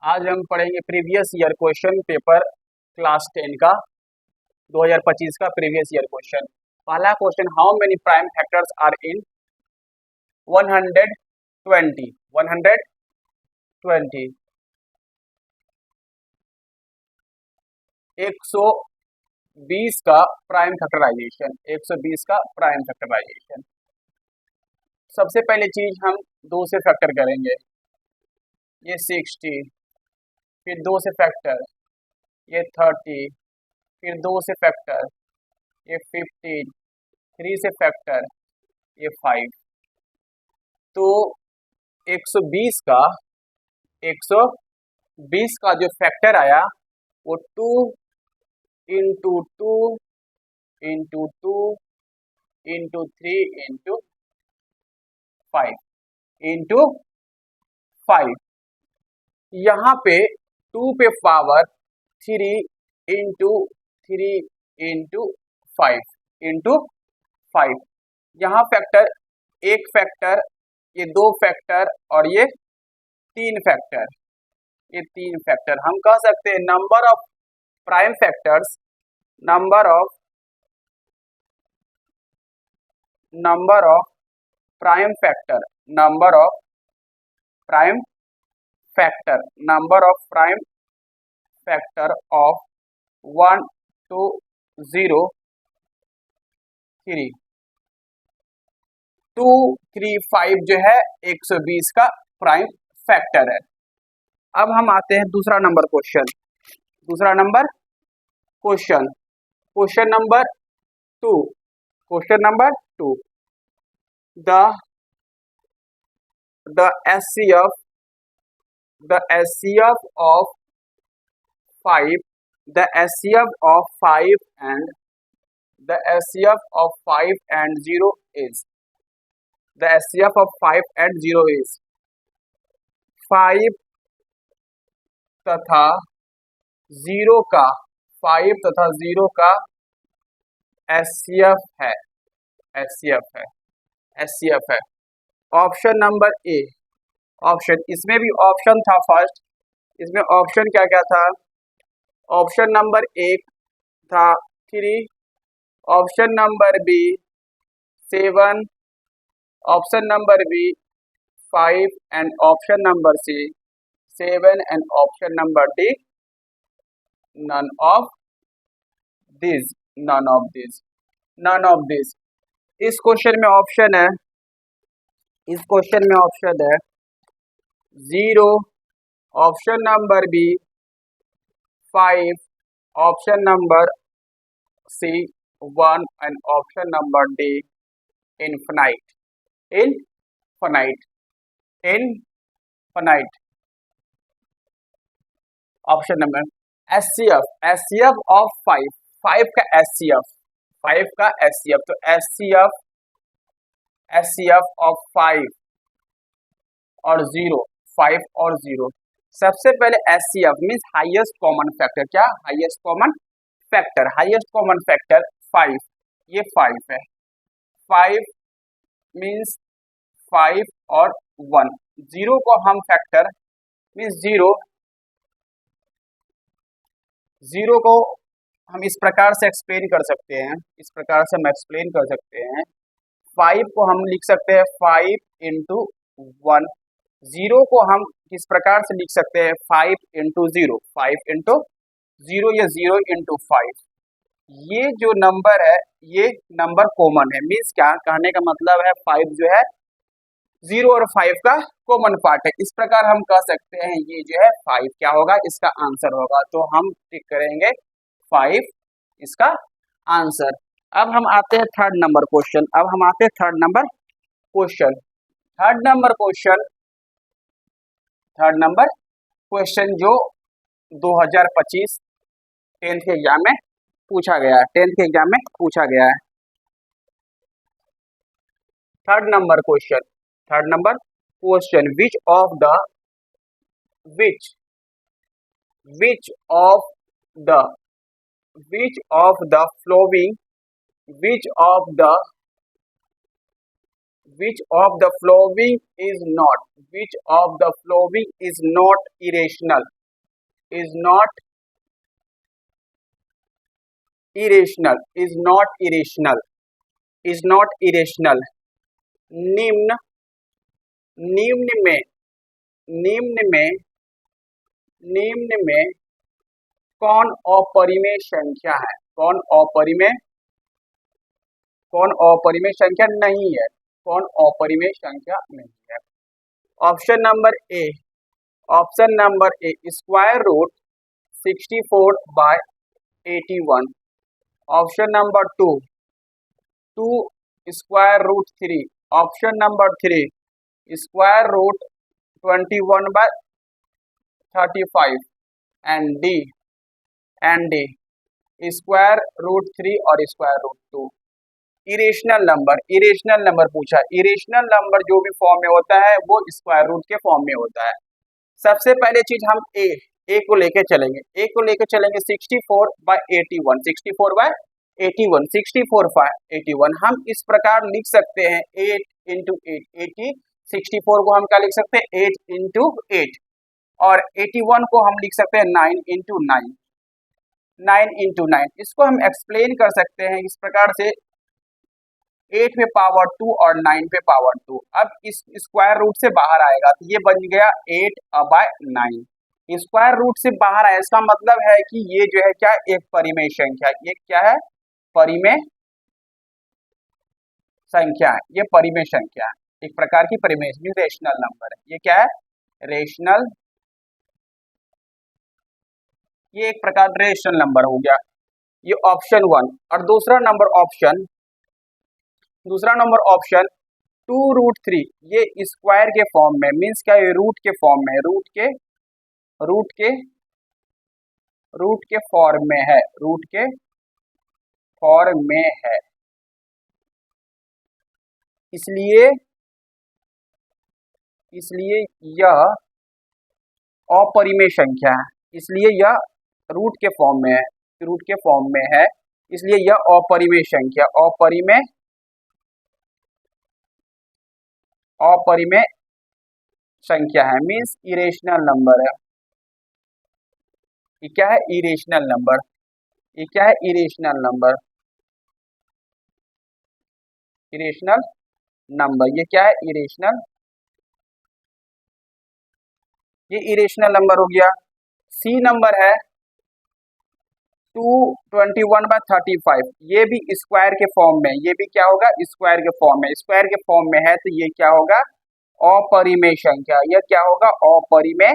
आज हम पढ़ेंगे previous year question paper class 10 का 2025 का प्रीवियस ईयर क्वेश्चन। पहला question, how many prime factors are in 120 120 का प्राइम फैक्टराइजेशन। 120 का प्राइम फैक्टराइजेशन। सबसे पहले चीज हम 2 से फैक्टर करेंगे, ये 60, फिर 2 से फैक्टर ये 30, फिर 2 से फैक्टर ये 15, 3 से फैक्टर ये 5। तो 120 का जो फैक्टर आया वो 2 into 2 into 2 into 3 into 5 into 5। यहाँ पे 2 पे पावर 3 इंटू 3 इंटू 5 इंटू 5। यहाँ फैक्टर, एक फैक्टर, ये 2 फैक्टर और ये 3 फैक्टर, ये 3 फैक्टर। हम कह सकते हैं number of prime factors, number of prime factor, number of prime factor, number of prime factor of 1 2 0 3 2 3 5 जो है 120 का प्राइम फैक्टर है। अब हम आते हैं दूसरा नंबर क्वेश्चन। दूसरा number question, question number 2, question number 2, the HCF of 5, the HCF of 5 and the HCF of 5 and 0 is, the HCF of 5 and 0 is 5 तथा 0 का, 5 तथा 0 का HCF है, HCF है, HCF है। ऑप्शन नंबर ए, ऑप्शन, इसमें भी ऑप्शन था फर्स्ट, इसमें ऑप्शन क्या क्या था? ऑप्शन नंबर 1 था 3, option number B 7, option number B 5 and option number C 7 and option number D none of these, none of these, none of these। इस question में ऑप्शन है, इस क्वेश्चन में ऑप्शन है 0, option number B 5, option number C 1 and option number D infinite, infinite, infinite. Option number HCF, HCF of 5, 5 का HCF, 5 का HCF, तो HCF of 5 और 0, 5 और 0। सबसे पहले HCF means highest common factor. क्या? Highest common factor, highest common factor 5, ये 5 है। 5 मीन्स 5 और 1, 0 को हम फैक्टर मीन्स 0 को हम इस प्रकार से एक्सप्लेन कर सकते हैं, इस प्रकार से हम एक्सप्लेन कर सकते हैं। 5 को हम लिख सकते हैं 5 इंटू 1, 0 को हम किस प्रकार से लिख सकते हैं 5 इंटू 0, 5 इंटू 0, ये 0 इंटू 5। ये जो नंबर है ये नंबर कॉमन है, मीन्स क्या कहने का मतलब है 5 जो है 0 और 5 का कॉमन पार्ट है। इस प्रकार हम कह सकते हैं ये जो है 5 क्या होगा, इसका आंसर होगा। तो हम टिक करेंगे 5 इसका आंसर। अब हम आते हैं थर्ड नंबर क्वेश्चन। अब हम आते हैं third number question. Third number question, third number question जो 2025 10th के एग्जाम में पूछा गया है, 10th के एग्जाम में पूछा गया है। Third number question, third number question, which of the following is not irrational, is not irrational, is not irrational, is not irrational. निम्न निम्न में निम्न में निम्न में कौन अपरिमेय संख्या है? कौन अपरिमेय, कौन अपरिमेय संख्या नहीं है? कौन अपरिमेय संख्या नहीं है? Option number A, option number A square root 64/81। Option number two, 2 square root 3। Option number 3 square root 21/35। And D square root 3 और square root 2। Irrational number, irrational number पूछा। इरेशनल नंबर जो भी फॉर्म में होता है वो स्क्वायर रूट के form में होता है। सबसे पहले चीज हम ए को लेके चलेंगे, ए को लेके चलेंगे 64/81, 64/81, 64/81। हम इस प्रकार लिख सकते हैं 8 इंटू 8, 80, 64 को हम क्या लिख सकते हैं 8 इंटू 8, और 81 को हम लिख सकते हैं 9 इंटू 9, 9 इंटू 9। इसको हम एक्सप्लेन कर सकते हैं इस प्रकार से, 8 पे पावर 2 और 9 पे पावर 2। अब इस स्क्वायर रूट से बाहर आएगा तो ये बन गया 8/9। स्क्वायर रूट से बाहर आया, इसका मतलब है कि ये जो है क्या, एक परिमेय संख्या। ये क्या है? परिमेय संख्या है, ये परिमेय संख्या है, एक प्रकार की परिमेय, रेशनल नंबर है। ये क्या है? रेशनल, ये एक प्रकार रेशनल नंबर हो गया। ये ऑप्शन 1। और दूसरा नंबर ऑप्शन 2√3, ये स्क्वायर के फॉर्म में, मीन्स क्या है, रूट के फॉर्म में, रूट के फॉर्म में है, रूट के फॉर्म में है। इसलिए यह अपरिमेय संख्या है, इसलिए यह रूट के फॉर्म में है, रूट के फॉर्म में है, इसलिए यह अपरिमेय संख्या, अपरिमेय संख्या है, मीन्स इरेशनल नंबर है। ये क्या है? Irrational number. ये क्या है? Irrational number, irrational number. ये क्या है? इरेशनल, ये इरेशनल नंबर हो गया। सी नंबर है 221/35, ये भी स्क्वायर के फॉर्म में, ये भी क्या होगा? स्क्वायर के फॉर्म में, स्क्वायर के फॉर्म में है तो ये क्या होगा? अपरिमेय संख्या। यह क्या होगा? अपरिमेय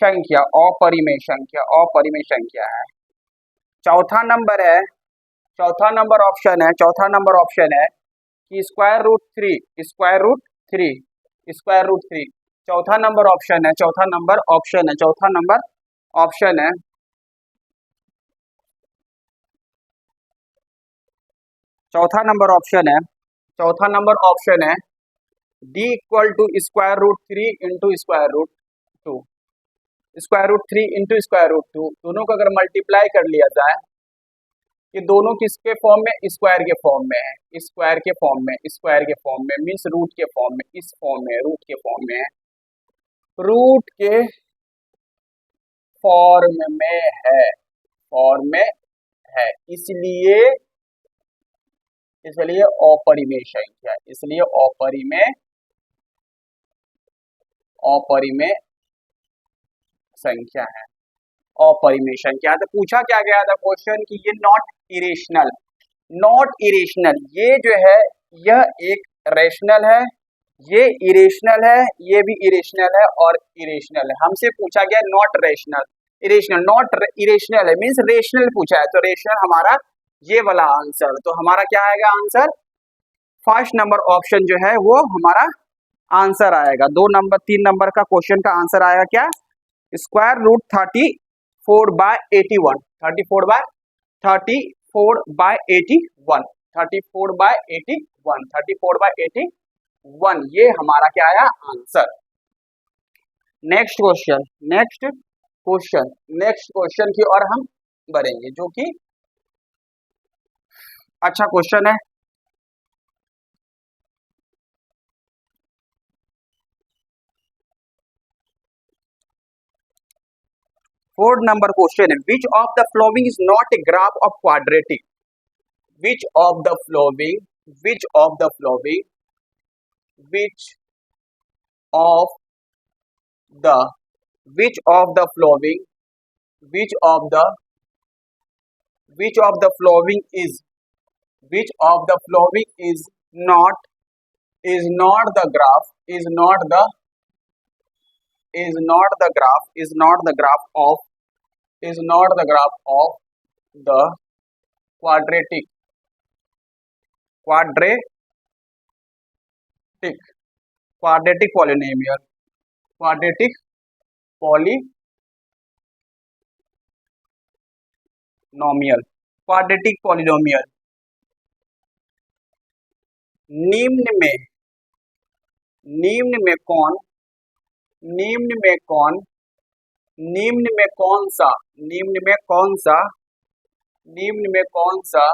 संख्या, अपरिमेय संख्या, अपरिमेय संख्या है। चौथा नंबर है, चौथा नंबर ऑप्शन है, चौथा नंबर ऑप्शन है कि square root 3, square root 3, square root 3। चौथा नंबर ऑप्शन है, चौथा नंबर ऑप्शन है, चौथा नंबर ऑप्शन है, चौथा नंबर ऑप्शन है, चौथा नंबर ऑप्शन है d equal to square root 3 into square root 2, square root 3 into square root 2। दोनों को अगर मल्टीप्लाई कर लिया जाए, ये दोनों किसके फॉर्म में? स्क्वायर के फॉर्म में है, स्क्वायर के फॉर्म में, स्क्वायर के फॉर्म में, मीन्स रूट के फॉर्म में, इस फॉर्म में, रूट के फॉर्म में है, रूट के फॉर्म में है, फॉर्म में है, इसलिए अपरिमेय संख्या, इसलिए अपरिमेय संख्या है, अपरिमेय संख्या। तो पूछा क्या गया था क्वेश्चन कि ये नॉट इरेशनल, नॉट इरेशनल, ये जो है यह एक रेशनल है, ये इरेशनल है, ये भी इरेशनल है और इरेशनल है। हमसे पूछा गया not rational, irrational, not irrational है, मीन्स रेशनल पूछा है, तो रेशनल हमारा ये वाला आंसर। तो हमारा क्या आएगा आंसर? फर्स्ट नंबर ऑप्शन जो है वो हमारा आंसर आएगा। 3 नंबर का क्वेश्चन का आंसर आएगा क्या? स्क्वायर रूट 34/81, 34/81, 34/81, ये हमारा क्या आया? Answer. Next question, next question की ओर हम बढ़ेंगे, जो कि अच्छा क्वेश्चन है। 4 नंबर क्वेश्चन है, which of the following is not a graph of quadratic, which of the flowing, which of the flowing, which of the, which of the following, which of the, which of the following is, which of the following is not the graph, is not the, is not the graph, is not the graph of, is not the graph of the quadratic, quadratic, quadratic polynomial, quadratic polynomial, quadratic polynomial। निम्न में, निम्न में कौन, निम्न में कौन, निम्न में कौन सा, निम्न में कौन सा, निम्न में कौन सा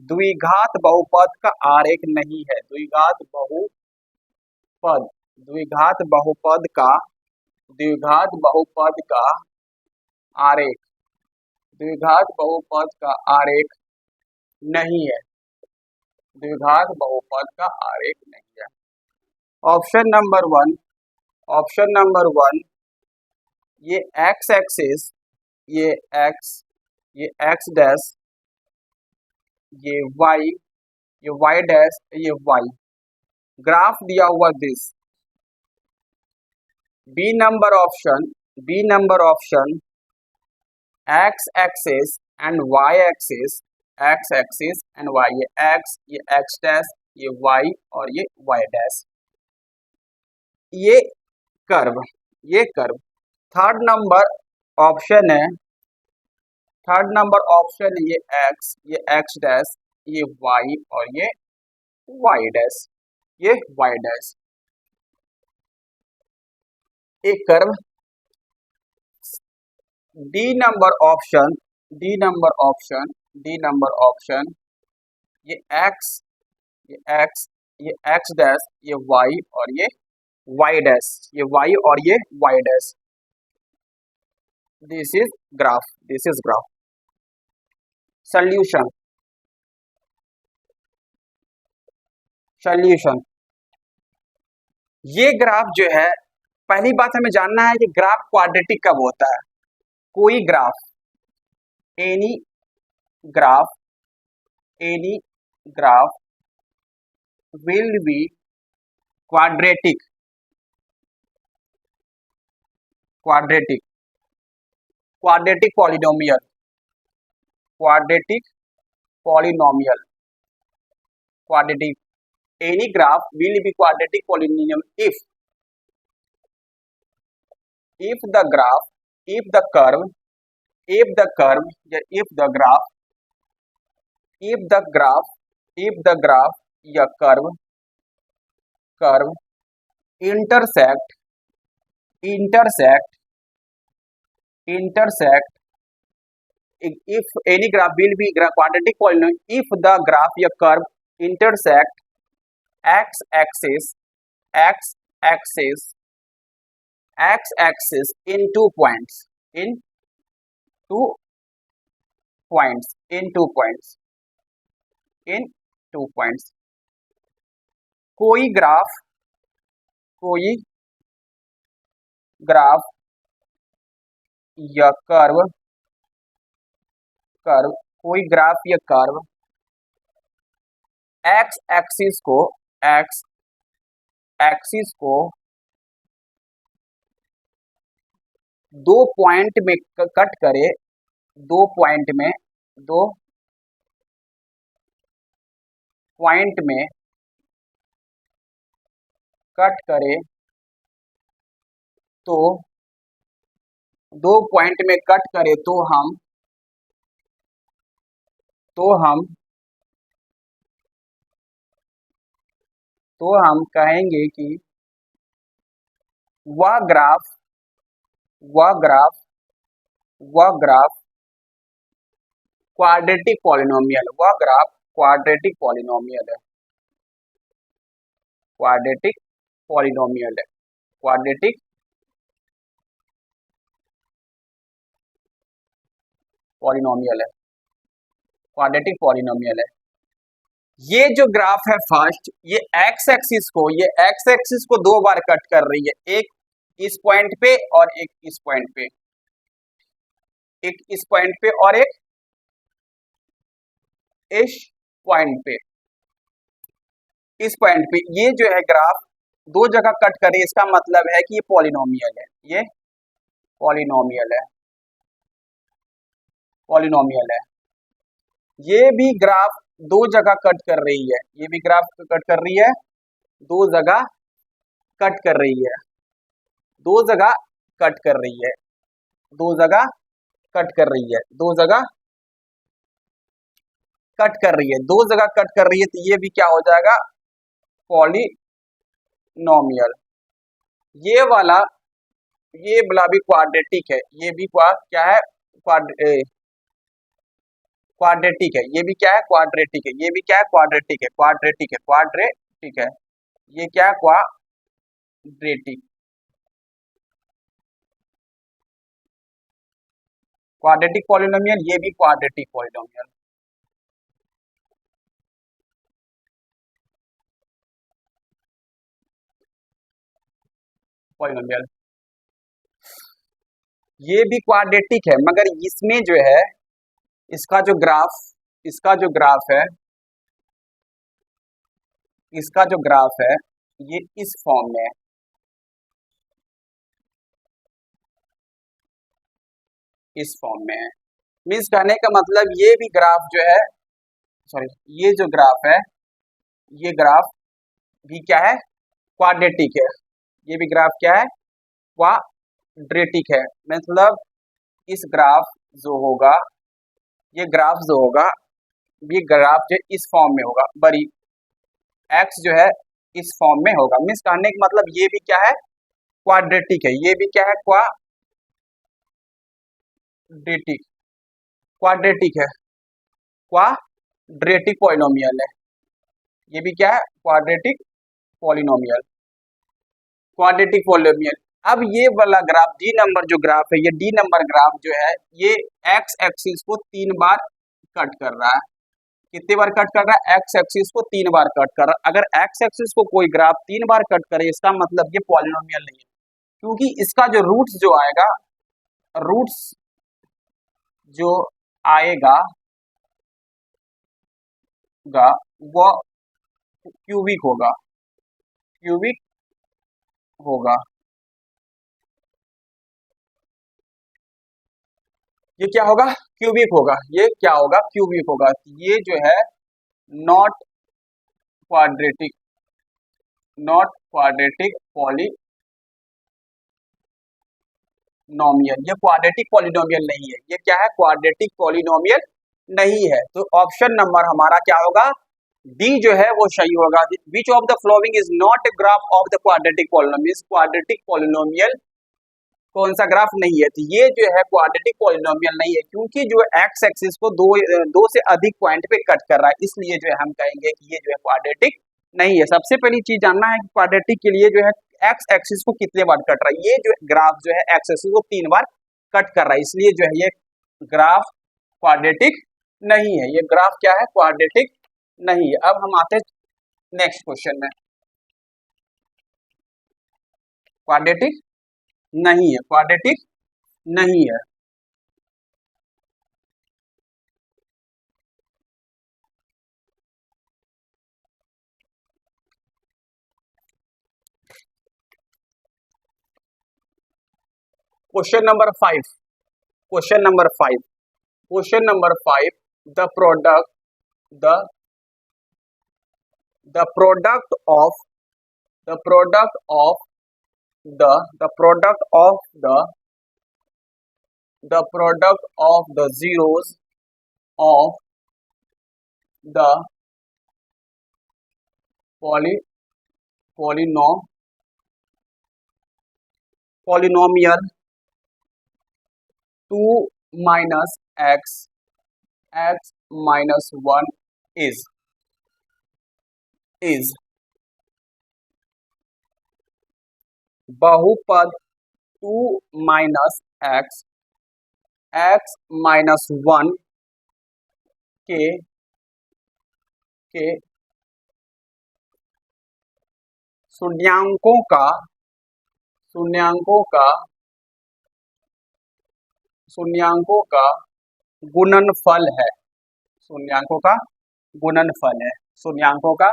द्विघात बहुपद का आरेख नहीं है, द्विघात बहुपद, द्विघात बहुपद का, द्विघात बहुपद का आरेख, द्विघात बहुपद का आरेख नहीं है, द्विघात बहुपद का आरेख नहीं है। ऑप्शन नंबर 1, ऑप्शन नंबर 1, ये एक्स एक्सिस, ये एक्स डैश, ये वाई डैश, ये वाई, ग्राफ दिया हुआ this. B number option, B number option, X axis and Y axis, X axis and Y, ये एक्स डैश, ये वाई और ये वाई डैश, ये कर्व, ये कर्व। थर्ड नंबर ऑप्शन है, थर्ड नंबर ऑप्शन ये एक्स डैश, ये Y और ये वाई डैश, ये वाई डैश, एक curve. D number option, D number option, D number option, ये एक्स, ये एक्स, ये एक्स डैश, ये वाई और ये वाई डैश, ये वाई और ये Y dash. This is graph, this is graph. Solution, solution, ये ग्राफ जो है, पहली बात हमें जानना है कि ग्राफ क्वाड्रेटिक कब होता है। कोई graph, any graph, any graph will be quadratic, quadratic, quadratic polynomial, quadratic polynomial, quadratic, any graph will be quadratic polynomial if the graph, if the curve, if the curve, if the graph, if the graph, if the graph या curve, curve intersect, intersect, intersect, if any graph will be quadratic polynomial if the graph या curve intersect x axis, x axis, x axis in 2 points, in 2 points, in 2 points, in 2 points। कोई graph, कोई graph या curve, curve, कोई graph या curve x axis को, x axis को 2 point में cut करे, 2 पॉइंट में, 2 पॉइंट में कट करे, तो 2 पॉइंट में कट करे तो हम, तो हम कहेंगे कि वह ग्राफ, वह ग्राफ, वह ग्राफ क्वाड्रेटिक पॉलिनोमियल, वह ग्राफ क्वाड्रेटिक पॉलिनोमियल है, क्वाड्रेटिक पॉलिनोमियल है, क्वाड्रेटिक पॉलिनोमियल है, क्वाड्रेटिक पॉलिनोमियल है। ये जो ग्राफ है फर्स्ट, ये एक्स एक्सिस को दो बार कट कर रही है, एक इस पॉइंट पे और एक इस पॉइंट पे, एक इस पॉइंट पे और एक इस पॉइंट पे, इस पॉइंट पे। ये जो है ग्राफ दो जगह कट कर रही है, इसका मतलब है कि ये पॉलिनोमियल है, ये पॉलिनोमियल है, पॉलिनोमियल है। ये भी ग्राफ दो जगह कट कर रही है, ये भी ग्राफ कट कर रही है, दो जगह कट कर रही है, दो जगह कट कर रही है, दो जगह कट कर रही है, दो जगह कट कर रही है, दो जगह कट कर रही है, तो ये भी क्या हो जाएगा, पॉलिनोमियल। ये वाला भी क्वाड्रेटिक है, ये भी क्या है, क्वाड्रेटिक है, ये भी क्या है, क्वाड्रेटिक है, ये भी क्या है, क्वाड्रेटिक है, क्वाड्रेटिक है, क्वाड्रेटिक है। ये क्या है, क्वाड्रेटिक, क्वाड्रेटिक पॉलिनोमियल, ये भी क्वाड्रेटिक पॉलिनोमियल। पॉलिनोमियल ये भी क्वाड्रेटिक है, मगर इसमें जो है, इसका जो ग्राफ, इसका जो ग्राफ है, इसका जो ग्राफ है, ये इस फॉर्म में है, इस फॉर्म में है। मीन्स कहने का मतलब ये भी ग्राफ जो है, सॉरी, ये जो ग्राफ है, ये ग्राफ भी क्या है, क्वाड्रेटिक है। ये भी ग्राफ क्या है, क्वाड्रेटिक है। मतलब इस ग्राफ जो होगा, ये ग्राफ जो होगा, ये ग्राफ जो इस फॉर्म में होगा, बड़ी एक्स जो है इस फॉर्म में होगा। मीन्स कहने का मतलब ये भी क्या है, क्वाड्रेटिक है, ये भी क्या है, क्वाड्रेटिक, क्वाड्रेटिक है, क्वाड्रेटिक पॉलिनोमियल है। ये भी क्या है, क्वाड्रेटिक पॉलिनोमियल, क्वाड्रेटिक पॉलिनोमियल। अब ये वाला ग्राफ, डी नंबर जो ग्राफ है, ये डी नंबर ग्राफ जो है, ये एक्स एक्सिस को 3 बार कट कर रहा है। कितनी बार कट कर रहा है, एक्स एक्सिस को 3 बार कट कर रहा है। अगर एक्स एक्सिस को कोई ग्राफ 3 बार कट करे, इसका मतलब ये पॉलिनोमियल नहीं है, क्योंकि इसका जो रूट्स जो आएगा, रूट्स जो आएगा वो क्यूबिक होगा, क्यूबिक होगा। ये क्या होगा, क्यूबिक होगा, ये क्या होगा, क्यूबिक होगा। ये जो है not quadratic, not quadratic polynomial, ये क्वाड्रेटिक पॉलिनोमियल नहीं है। ये क्या है, क्वाड्रेटिक पॉलिनोमियल नहीं है। तो ऑप्शन नंबर हमारा क्या होगा, डी जो है वो सही होगा। Which of the following is not a graph of the quadratic polynomial, quadratic polynomial कौन सा ग्राफ नहीं है। तो ये जो है क्वाड्रेटिक पॉलिनोमियल नहीं है, क्योंकि जो एक्स एक्सिस को दो से अधिक पॉइंट पे कट कर रहा है, इसलिए जो है हम कहेंगे कि ये जो है क्वाड्रेटिक नहीं है। सबसे पहली चीज जानना है कि क्वाड्रेटिक के लिए जो है एक्स एक्सिस को कितने बार कट रहा है। ये जो ग्राफ जो है एक्स एक्सिस को 3 बार कट कर रहा है, इसलिए जो है ये ग्राफ क्वाड्रेटिक नहीं है। ये ग्राफ क्या है, क्वाड्रेटिक नहीं है। अब हम आते हैं नेक्स्ट क्वेश्चन में। क्वाड्रेटिक नहीं है, क्वाड्रेटिक नहीं है। Question number 5, question number 5, question number 5, the product, the the product of the product of the product of the product of the zeros of the poly polynomial 2 minus x minus 1 is बहुपद 2 minus x x minus 1 के शून्यांकों का गुणनफल है। शून्यांकों का गुणनफल है। शून्यांकों का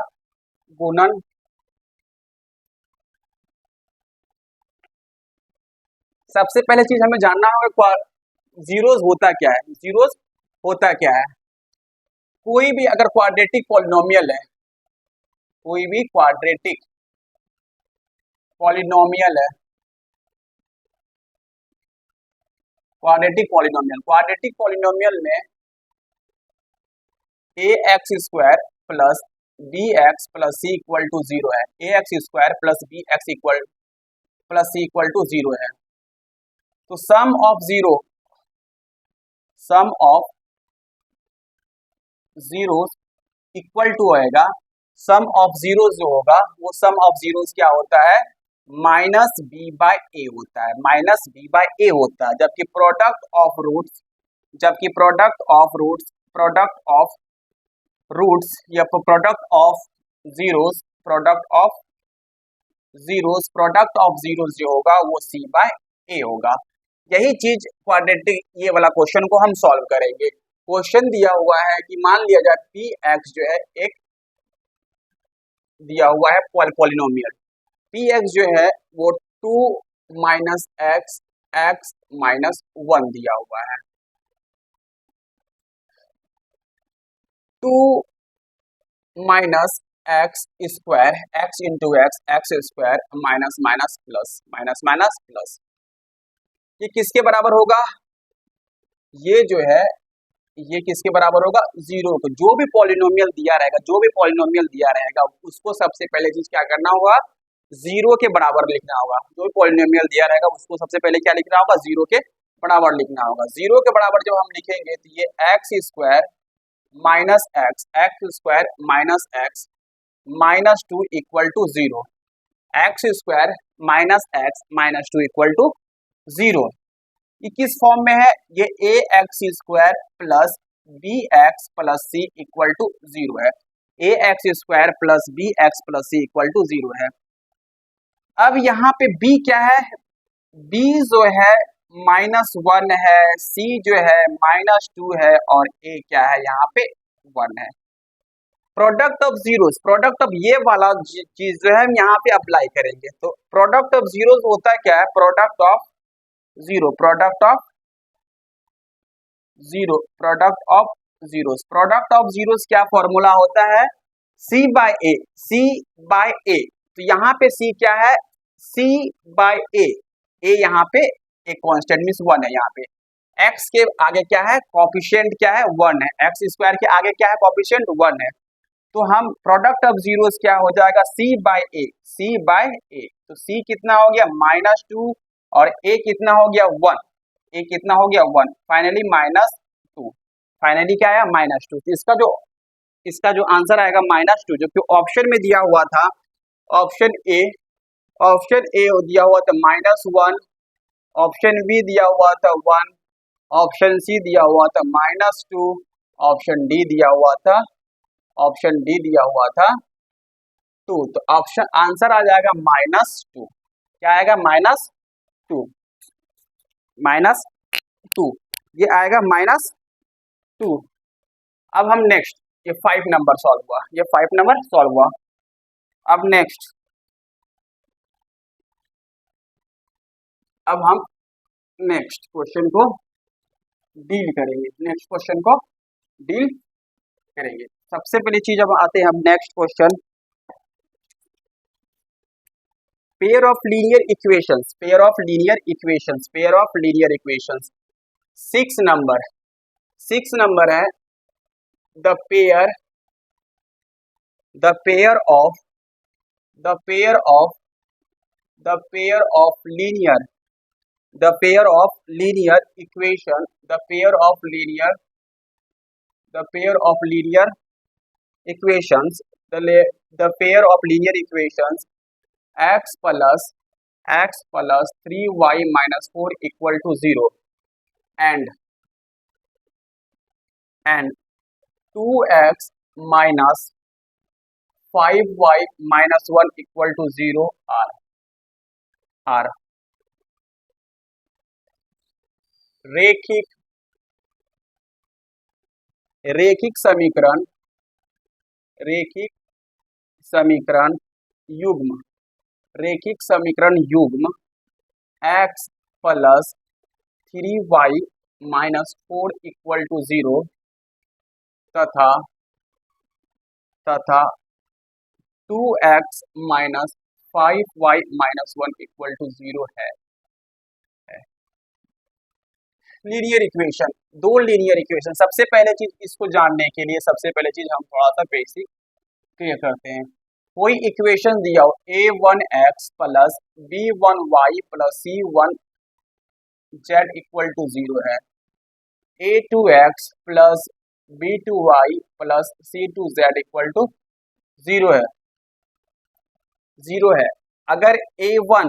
गुणन सबसे पहले चीज हमें जानना होगा जीरोस होता क्या है। जीरोस होता क्या है? कोई भी अगर क्वाड्रेटिक पॉलिनोमियल है, कोई भी क्वाड्रेटिक पॉलिनोमियल है, क्वाड्रेटिक पॉलिनोमियल में a x square plus B x plus c equal to 0 है। ए x square plus B x equal plus c equal to 0 है। तो sum of zeros equal to आएगा, sum of zeros जो होगा वो सम of zeros क्या होता है? माइनस बी बाय ए होता है। माइनस बी बाय ए होता है। जबकि प्रोडक्ट ऑफ रूट्स या प्रोडक्ट ऑफ जीरोस जो होगा वो सी बाय ए होगा। यही चीज क्वाड्रेटिक ये वाला क्वेश्चन को हम सॉल्व करेंगे। क्वेश्चन दिया हुआ है कि मान लिया जाए पी एक्स जो है एक दिया हुआ है पॉलिनोमियल। पी एक्स जो है वो 2 माइनस एक्स एक्स माइनस 1 दिया हुआ है। 2 minus x square x into x square minus minus plus ये किसके बराबर होगा? ये जो है ये किसके बराबर होगा? 0 को। जो भी पॉलिनोमियल दिया रहेगा उसको सबसे पहले चीज क्या करना होगा? 0 के बराबर लिखना होगा। जो भी पॉलिनोमियल दिया रहेगा उसको सबसे पहले क्या लिखना होगा? 0 के बराबर लिखना होगा। 0 के बराबर जब हम लिखेंगे तो ये x square minus x square minus 2 equal to 0। X square minus 2 equal to 0 ये किस फॉर्म में है? ये a x square plus B x plus c equal to 0 है। ए x square plus B x plus c equal to 0 है। अब यहाँ पे b क्या है? b जो है -1 है, c जो है -2 है और a क्या है? यहाँ पे 1 है। Product of zeros, product of ये वाला चीज जो है हम यहाँ पे अप्लाई करेंगे। तो प्रोडक्ट ऑफ जीरोस होता क्या है? Product of zeros, product of zeros क्या फॉर्मूला होता है? c बाय ए। तो यहाँ पे c क्या है? c bye A. a यहाँ पे एक कांस्टेंट मींस 1 है। यहाँ पे x के आगे क्या है? कोएफिशिएंट क्या है? 1 है। x स्क्वायर के आगे क्या है? कोएफिशिएंट 1 है। तो हम प्रोडक्ट ऑफ जीरोस क्या हो जाएगा? c बाय ए। तो c कितना हो गया? -2 और a कितना हो गया? 1। फाइनली -2। फाइनली क्या आया? -2। तो इसका जो आंसर आएगा -2, जो कि ऑप्शन में दिया हुआ था, ऑप्शन ए दिया हुआ था -1, ऑप्शन बी दिया हुआ था 1, ऑप्शन सी दिया हुआ था -2, ऑप्शन डी दिया हुआ था 2। तो ऑप्शन आंसर आ जाएगा -2। क्या आएगा? -2 ये आएगा -2। अब हम नेक्स्ट ये 5 नंबर सॉल्व हुआ। अब हम नेक्स्ट क्वेश्चन को डील करेंगे। सबसे पहली चीज अब आते हैं हम next question, pair of linear equations. 6 number है the pair of linear equation x plus 3y minus 4 equal to 0 and and 2x minus 5y minus 1 equal to 0 are. Are रेखिक रेखिक समीकरण रेखिक समीकरण युग्म रेखिक समीकरण युग्म x plus 3y minus 4 equal to 0 तथा तथा 2x minus 5y minus 1 equal to 0 है। लीनियर इक्वेशन, दो लीनियर इक्वेशन। सबसे पहले चीज इसको जानने के लिए सबसे पहले चीज हम थोड़ा सा बेसिक क्लियर करते हैं। कोई इक्वेशन दिया हो a1x plus b1y plus c1z equal to 0 है, a2x plus b2y plus c2z equal to 0 है, 0 है। अगर a1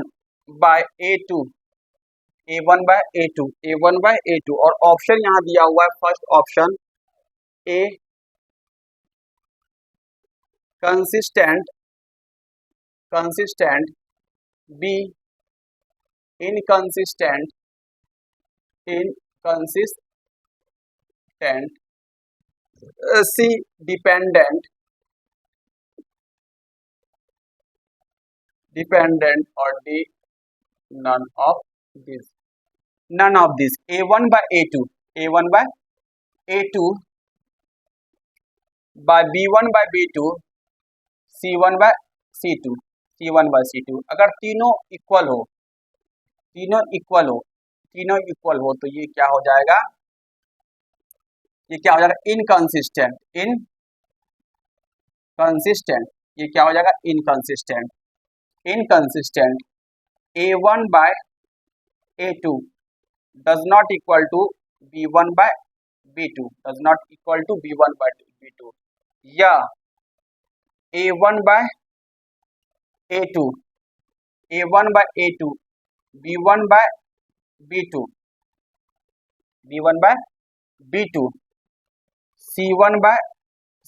by a2 a1 by a2 a1 by a2 और ऑप्शन यहां दिया हुआ है first option a consistent consistent, b inconsistent inconsistent, c dependent dependent और d none of this. None of this a1 by a2 a1 by a2 by b1 by b2 c1 by c2 c1 by c2। अगर तीनों equal हो तीनों equal हो तीनों equal हो तो ये क्या हो जाएगा, ये क्या हो जाएगा इनकंसिस्टेंट इनकंसिस्टेंट, ये क्या हो जाएगा inconsistent inconsistent. a1 by a2 does not equal to b1 by b2 does not equal to b1 by b2, या a1 by a2 a1 by a2 b1 by b2 b1 by b2 c1 by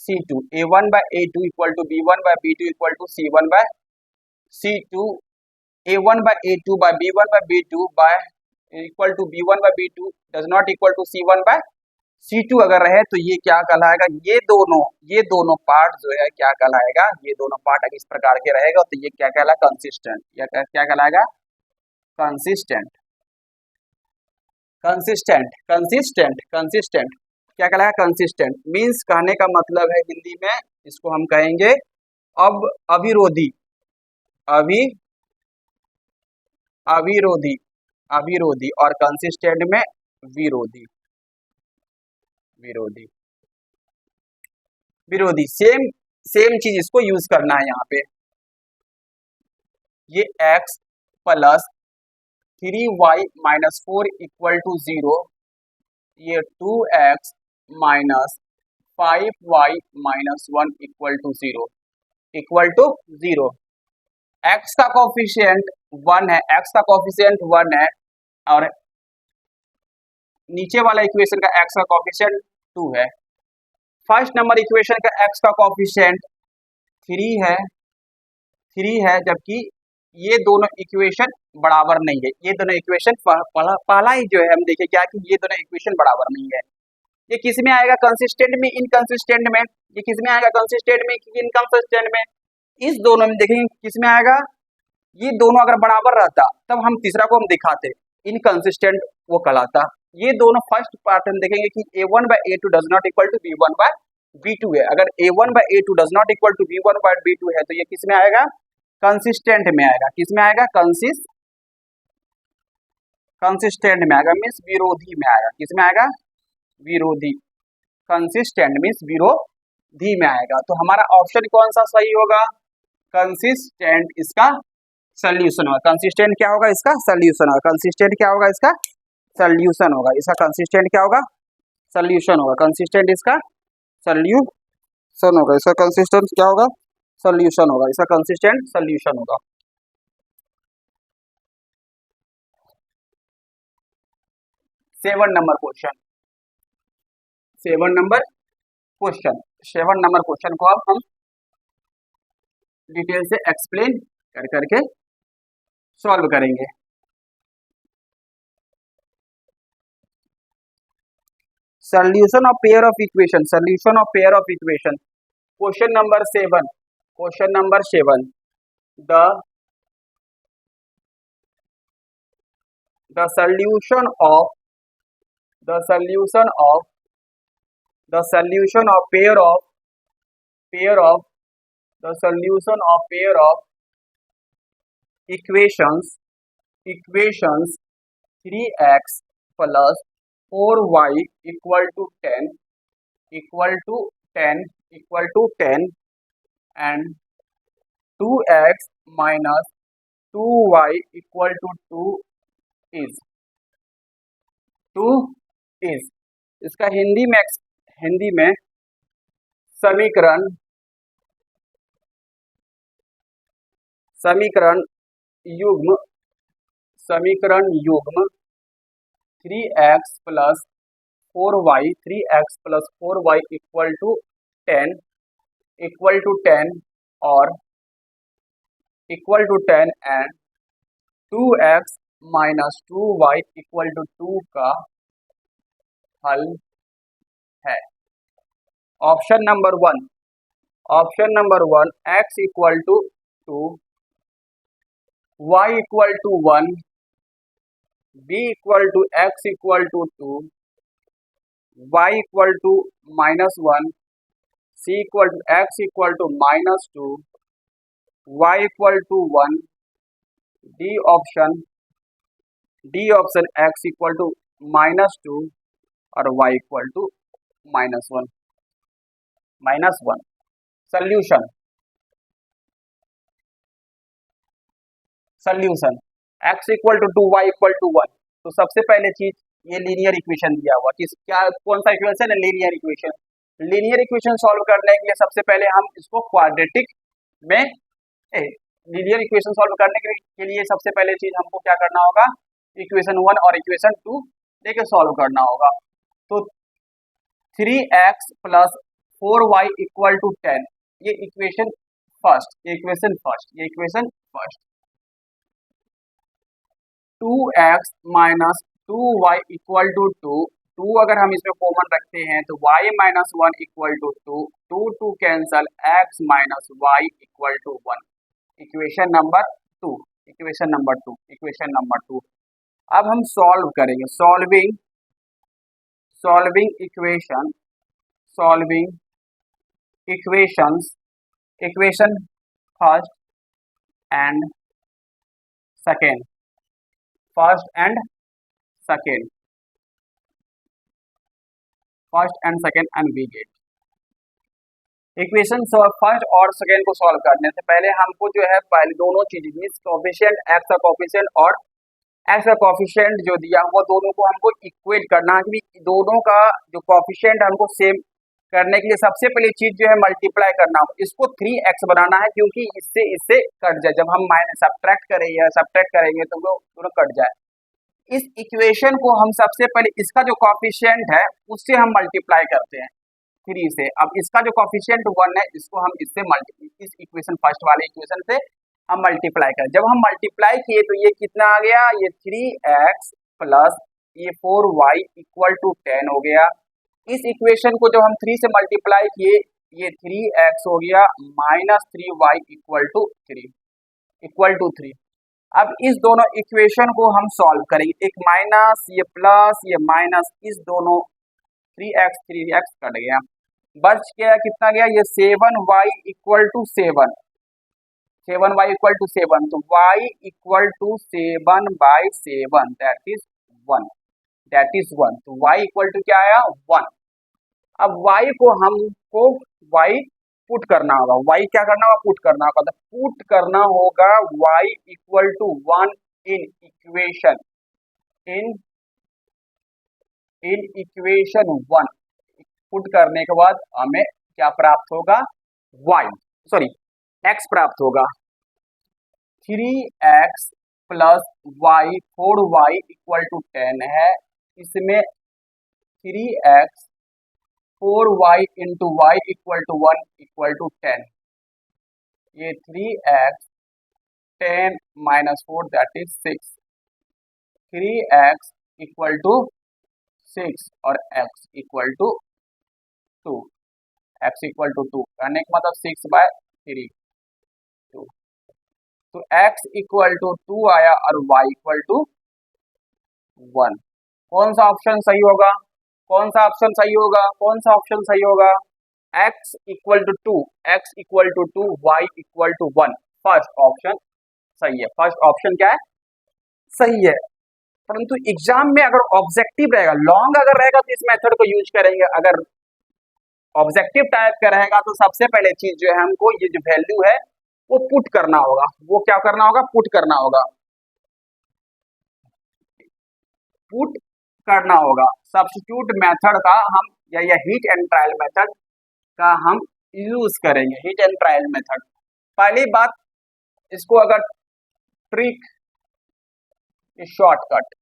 c2 a1 by a2 equal to b1 by b2 equal to c1 by c2 a1 by a2 by b1 by b2 by equal to b1 by b2 does not equal to c1 by c2 अगर रहे तो ये क्या कहलाएगा, ये दोनों part जो है क्या कहलाएगा, ये दोनों पार्ट अगर इस प्रकार के रहेगा तो ये क्या कहलाएगा कंसिस्टेंट, या क्या कहलाएगा कंसिस्टेंट कंसिस्टेंट कंसिस्टेंट कंसिस्टेंट क्या कहलाएगा कंसिस्टेंट। मींस कहने का मतलब है हिंदी में इसको हम कहेंगे अब अविरोधी अविरोधी अविरोधी और कंसिस्टेंट में विरोधी विरोधी विरोधी। सेम सेम चीज इसको यूज करना है यहाँ पे। ये x plus 3y minus 4 equal to 0, ये 2x minus 5y minus 1 equal to 0 equal to 0। x का कोफिशिएंट 1 है, x का कोफिशिएंट 1 है और नीचे वाला इक्वेशन का x का कोफिशिएंट 2 है। फर्स्ट नंबर इक्वेशन का x का कोफिशिएंट 3 है जबकि ये दोनों इक्वेशन बराबर नहीं है। ये दोनों इक्वेशन पहला ही जो है हम देखें क्या कि ये दोनों इक्वेशन बराबर नहीं है। ये किस में आएगा कंसिस्टेंट में इनकंसिस्टेंट में, ये किस में आएगा कंसिस्टेंट में इनकंसिस्टेंट में, इस दोनों में देखेंगे किस में आएगा। ये दोनों अगर बराबर रहता तब हम तीसरा को हम दिखाते, इनकंसिस्टेंट वो कहलाता। ये दोनों फर्स्ट पार्ट हम देखेंगे कि a1 by a2 does not equal to b1 by b2 है। अगर a1 by a2 does not equal to b1 by b2 है तो ये किस में आएगा कंसिस्टेंट में आएगा। किस में आएगा कंसिस्टेंट में आएगा, मीन्स विरोधी में आएगा। किस में आएगा विरोधी, कंसिस्टेंट मीन्स विरोधी में आएगा। तो हमारा ऑप्शन कौन सा सही होगा, कंसिस्टेंट इसका सोल्यूशन होगा। कंसिस्टेंट क्या होगा इसका सोल्यूशन होगा। कंसिस्टेंट क्या होगा इसका सोल्यूशन होगा। इसका कंसिस्टेंट क्या होगा सोल्यूशन होगा। कंसिस्टेंट इसका सोल्यूशन होगा। इसका कंसिस्टेंट क्या होगा सोल्यूशन होगा। इसका कंसिस्टेंट सोल्यूशन होगा। 7 number question, 7 number question. 7 number question को अब हम डिटेल से एक्सप्लेन कर करके सॉल्व करेंगे। Solution of pair of equation, solution of pair of equation. Question number 7, question number 7, the solution of the solution of the solution of pair of the solution of pair of equations 3x plus 4y equal to 10 equal to 10 equal to 10 and 2x minus 2y equal to 2 is 2 is इसका हिंदी में समीकरण युग्म 3x plus 4y equal to 10 और equal to 10 and 2x minus 2y equal to 2 का हल है। Option number 1 x equal to 2, y equal to 1, b equal to x equal to 2, y equal to minus 1, c equal to x equal to minus 2, y equal to 1, d option x equal to minus 2 और y equal to minus 1। Solution x equal to 2, y equal to 1। तो सबसे पहले चीज ये linear equation दिया हुआ कौन सा इक्वेशन है, linear equation. Linear equation solve करने के लिए सबसे पहले हम इसको क्वाड्रेटिक में लीनियर इक्वेशन सॉल्व करने के लिए सबसे पहले चीज हमको क्या करना होगा, इक्वेशन 1 और इक्वेशन 2 लेके सॉल्व करना होगा। तो 3x plus 4y equal to 10 ये equation first. 2x minus 2y equal to 2 अगर हम इसमें कॉमन रखते हैं तो y minus 1 equal to 2 cancel, x minus y equal to 1। Equation number 2। अब हम सॉल्व करेंगे, equation first and second and we get. Equation first और सेकेंड को सॉल्व करने से पहले हमको जो है पहले दोनों चीज मीन्स कोफिशिएंट x का कोफिशिएंट और x का कोफिशिएंट जो दिया हुआ दोनों को हमको इक्वेट करना है कि दोनों का जो कोफिशिएंट हमको सेम करने के लिए सबसे पहले चीज जो है मल्टीप्लाई करना होगा। इसको 3x बनाना है क्योंकि इससे कट जाए, जब हम सब्ट्रैक्ट करेंगे तो वो दोनों कट जाए। इस इक्वेशन को हम सबसे पहले इसका जो कोफिशिएंट है उससे हम मल्टीप्लाई करते हैं 3 से। अब इसका जो कोफिशिएंट 1 है इसको हम इस इक्वेशन फर्स्ट वाले इक्वेशन से हम मल्टीप्लाई करें। जब हम मल्टीप्लाई किए तो ये कितना आ गया, ये 3x प्लस ये 4y इक्वल टू 10 हो गया। इस इक्वेशन को जब हम 3 से मल्टीप्लाई किए ये 3x हो गया माइनस 3y इक्वल टू 3। अब इस दोनों इक्वेशन को हम सॉल्व करेंगे, एक माइनस ये प्लस ये माइनस, इस दोनों 3x कट गया, बच गया कितना गया, ये 7y equal to 7, 7y equal to 7, तो y इक्वल टू 7/7 दैट इज 1, तो y इक्वल टू क्या आया 1। अब y को हमको y पुट करना होगा, y क्या करना होगा पुट करना होगा, तो पुट करना होगा y equal to 1 in equation 1। Put करने के बाद हमें क्या प्राप्त होगा, x प्राप्त होगा। 3x plus y 4y equal to 10 है, इसमें 3x 4y into Y equal to 1 equal to 10, ये 3x 10 minus 4 that is 6, 3x equal to 6 और x equal to 2, x equal to 2 करने का मतलब 6/3 2, तो x इक्वल टू 2 आया और y इक्वल टू 1। कौन सा ऑप्शन सही होगा, कौन सा ऑप्शन सही होगा, कौन सा ऑप्शन सही होगा? x equal to 2, x equal to 2, y equal to 1, first option सही है। फर्स्ट ऑप्शन क्या है? सही है। परंतु एग्जाम में अगर ऑब्जेक्टिव रहेगा, लॉन्ग अगर रहेगा तो इस मेथड को यूज करेंगे, अगर ऑब्जेक्टिव टाइप का रहेगा तो सबसे पहले चीज जो है हमको ये जो वैल्यू है वो पुट करना होगा। वो क्या करना होगा? पुट करना होगा, पुट करना होगा। सब्स्टिट्यूट मेथड का हम या हीट एंड ट्रायल मेथड का हम यूज करेंगे, हीट एंड ट्रायल मेथड। पहली बात, इसको अगर ट्रिक शॉर्टकट,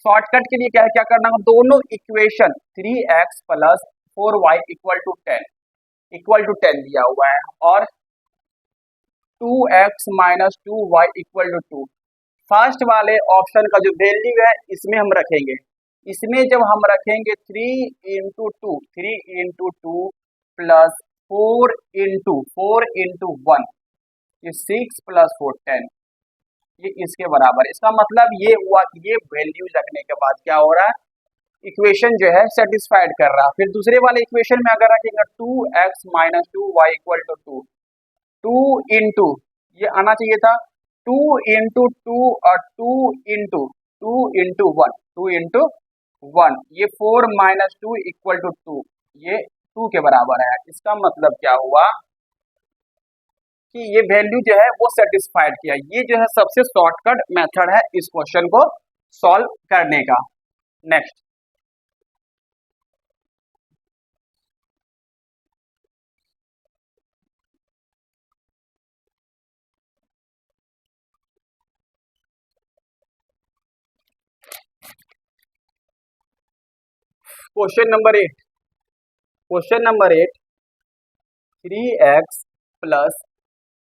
शॉर्टकट के लिए क्या क्या करना होगा? दोनों equation 3x plus 4y equal to 10 दिया हुआ है और 2x minus 2y equal to 2, first वाले ऑप्शन का जो वैल्यू है इसमें हम रखेंगे। इसमें जब हम रखेंगे 3 इंटू 2 प्लस 4 इंटू 1, ये 6 प्लस 4 10, ये इसके बराबर है। इसका मतलब ये हुआ कि ये वैल्यू रखने के बाद क्या हो रहा है? इक्वेशन जो है सेटिस्फाइड कर रहा है। फिर दूसरे वाले इक्वेशन में अगर रखेंगे 2x minus 2y equal to 2 into, ये आना चाहिए था 2 इंटू 2 और 2 इंटू 1, ये 4 माइनस 2 इक्वल टू 2, ये 2 के बराबर है। इसका मतलब क्या हुआ कि ये वैल्यू जो है वो सेटिस्फाइड किया। ये जो है सबसे शॉर्टकट मेथड है इस क्वेश्चन को सॉल्व करने का। Next, question number 8, question number 8, 3x plus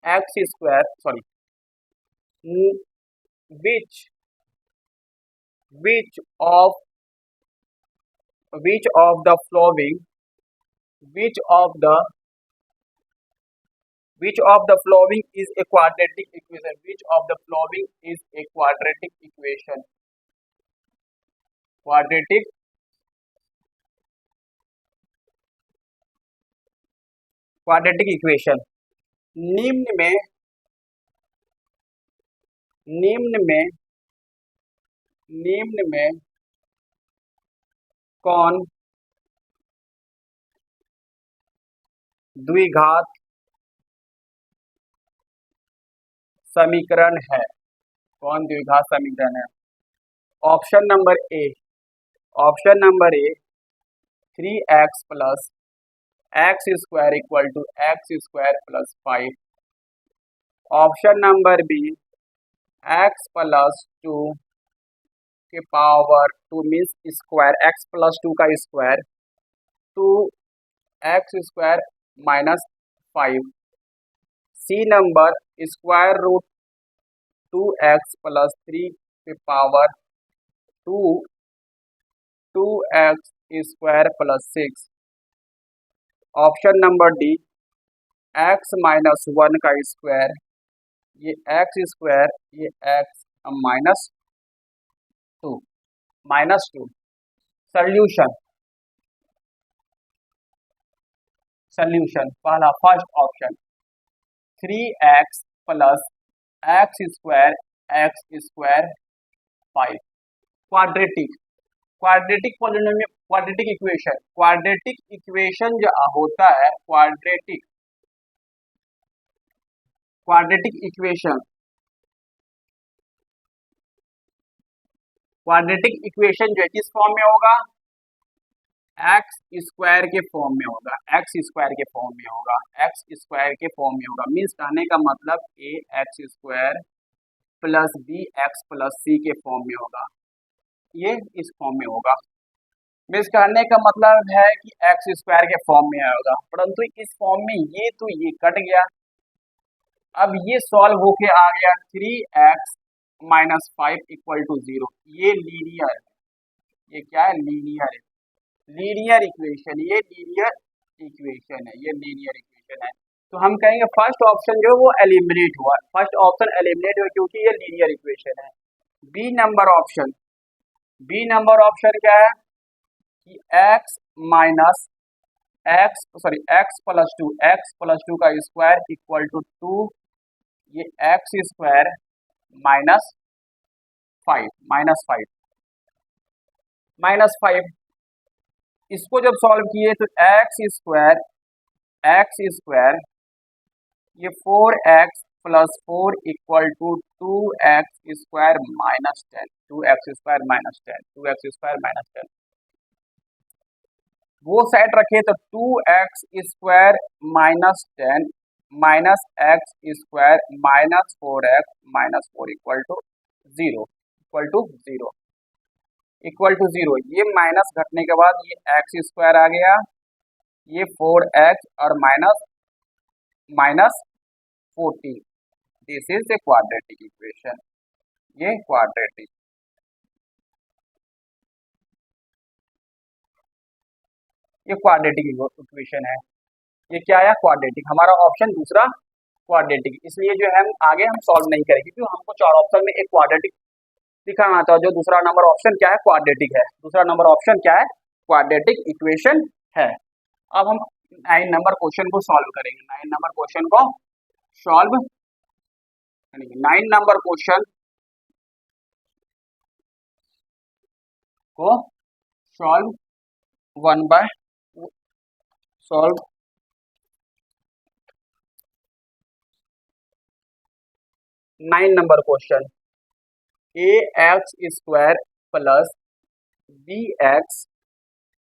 x square sorry which of the following is a quadratic equation? Which of the following is a quadratic equation? Quadratic equation. निम्न में कौन द्विघात समीकरण है? कौन द्विघात समीकरण है? Option number A 3x plus x square equal to x square plus 5। Option number B x plus 2 के power 2 means square, x plus 2 का square 2x square minus 5। C number square root 2x plus 3 के power 2x square plus 6। Option number D x minus 1 का square, ये x square, ये x minus 2 solution पहला first option 3x plus x square 5। Quadratic polynomial, quadratic equation जो होता है, quadratic equation जो है किस फॉर्म में होगा? एक्स स्क्वायर के फॉर्म में होगा, मीन्स कहने का मतलब a x square plus B x plus c के फॉर्म में होगा। ये इस फॉर्म में होगा। मीन्स कहने का मतलब है कि एक्स स्क्वायर के फॉर्म में आएगा, परंतु इस फॉर्म में ये तो ये कट गया। अब ये सॉल्व होके आ गया 3x-5 इक्वल टू 0। ये लीनियर है, ये क्या है, लीनियर है, लीनियर इक्वेशन, ये लीनियर इक्वेशन है, ये लीनियर इक्वेशन है। तो हम कहेंगे फर्स्ट ऑप्शन जो है वो एलिमिनेट हुआ, फर्स्ट ऑप्शन एलिमिनेट हुआ क्योंकि ये लीनियर इक्वेशन है। B number option, B number option क्या है कि x का स्क्वायर इक्वल टू 2, ये एक्स स्क्वायर माइनस 5 इसको जब सॉल्व किए तो ये 4x plus 4 equal to 2x square minus 10, 2x square minus 10 वो साइड रखे तो 2x square minus 10 minus x square minus 4x minus 4 equal to 0 ये माइनस घटने के बाद ये एक्स स्क्वायर आ गया, ये 4x और minus 14। This is a quadratic equation, ये क्वाड्रेटिक, ये क्वाड्रेटिक इक्वेशन है। ये क्या है, क्वाड्रेटिक, हमारा ऑप्शन दूसरा क्वाड्रेटिक। इसलिए जो है हम आगे हम सॉल्व नहीं करेंगे क्योंकि हमको चार ऑप्शन में एक क्वाड्रेटिक दिखाना था। जो दूसरा नंबर ऑप्शन क्या है, क्वाड्रेटिक है। दूसरा नंबर ऑप्शन क्या है, क्वाड्रेटिक इक्वेशन है। अब हम 9 नंबर क्वेश्चन को सॉल्व करेंगे। 9 नंबर क्वेश्चन को सॉल्व करेंगे। 9 नंबर क्वेश्चन को solve 1 by solve 9 number question, ax square plus bx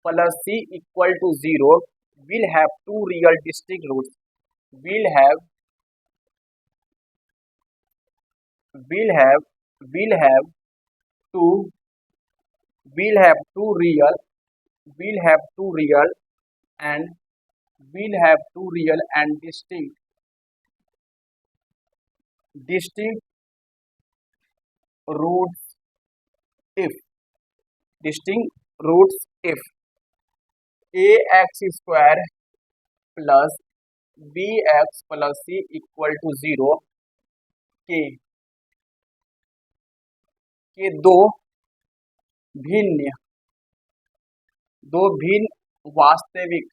plus c equal to 0 will have two real distinct roots, will have two real and distinct roots if ax square plus bx plus c equal to 0 के दो भिन्न वास्तविक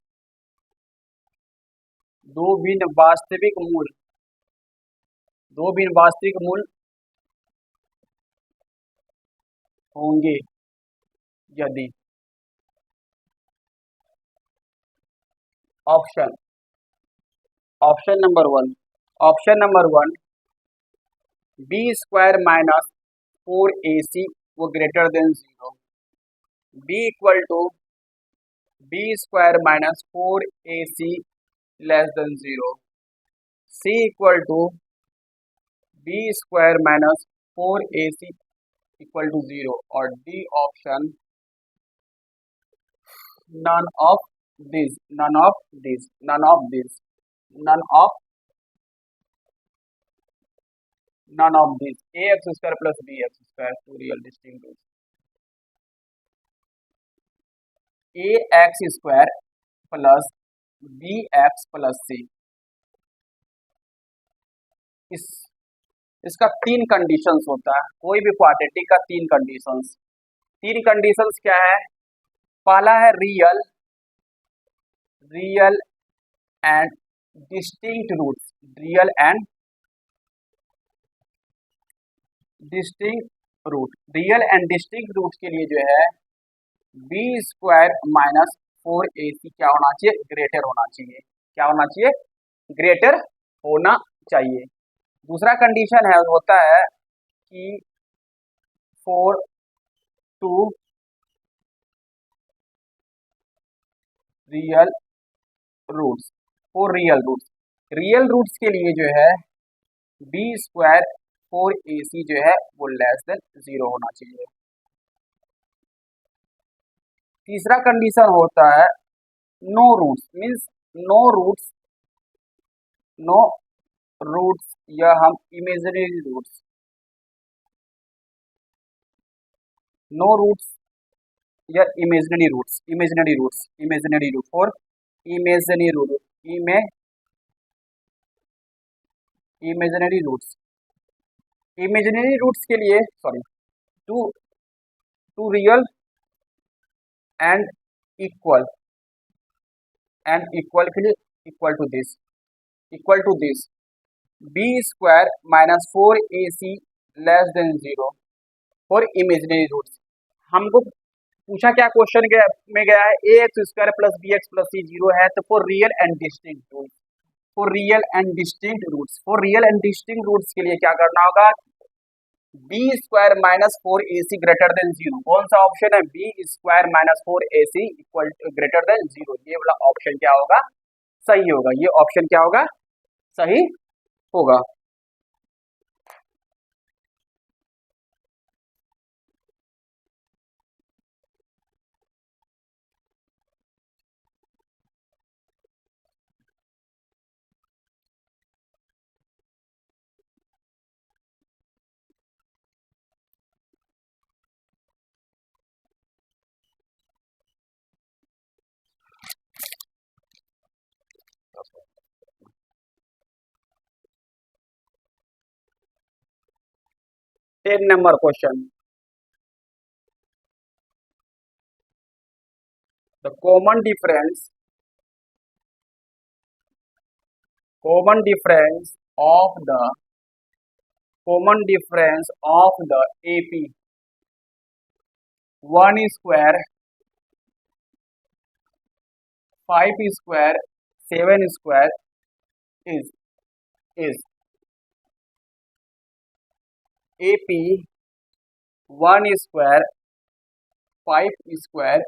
मूल होंगे यदि option number one B square minus 4ac वो greater than 0, B equal to B square minus 4ac less than 0, C equal to B square minus 4ac equal to 0 और D option none of these ax square plus bx square to real distinct roots, ax square plus bx plus c, इसका 3 conditions होता है। कोई भी quadratic का 3 conditions क्या है, पहला है real and distinct roots, real and distinct root के लिए जो है बी स्क्वायर माइनस 4ac क्या होना चाहिए, ग्रेटर होना चाहिए। क्या होना चाहिए, ग्रेटर होना चाहिए। दूसरा कंडीशन है होता है कि 4 रियल रूट्स के लिए जो है बी स्क्वायर 4ac जो है वो लेस देन 0 होना चाहिए। तीसरा कंडीशन होता है no roots, means no roots, no roots या हम इमेजिनरी रूट्स, नो रूट्स या imaginary roots, imaginary roots, imaginary root for imaginary root, इमे इमेजिनरी रूट्स, इमेजिनरी रूट्स के लिए sorry, two two real and equal, and equal के लिए equal to this, equal to this B square minus 4ac less than 0 for imaginary roots. हमको पूछा क्या question में गया है, ए x square plus B x plus C 0 है, तो for real and distinct roots, for real and distinct roots, for real and distinct roots के लिए क्या करना होगा, B square minus 4ac greater than 0, कौन सा ऑप्शन है, B square minus 4ac equal greater than 0, ये वाला ऑप्शन क्या होगा, सही होगा, ये ऑप्शन क्या होगा, सही होगा। Ten number question, the common difference of the common difference of the AP 1 square 5 square 7 square is AP 1 square 5 square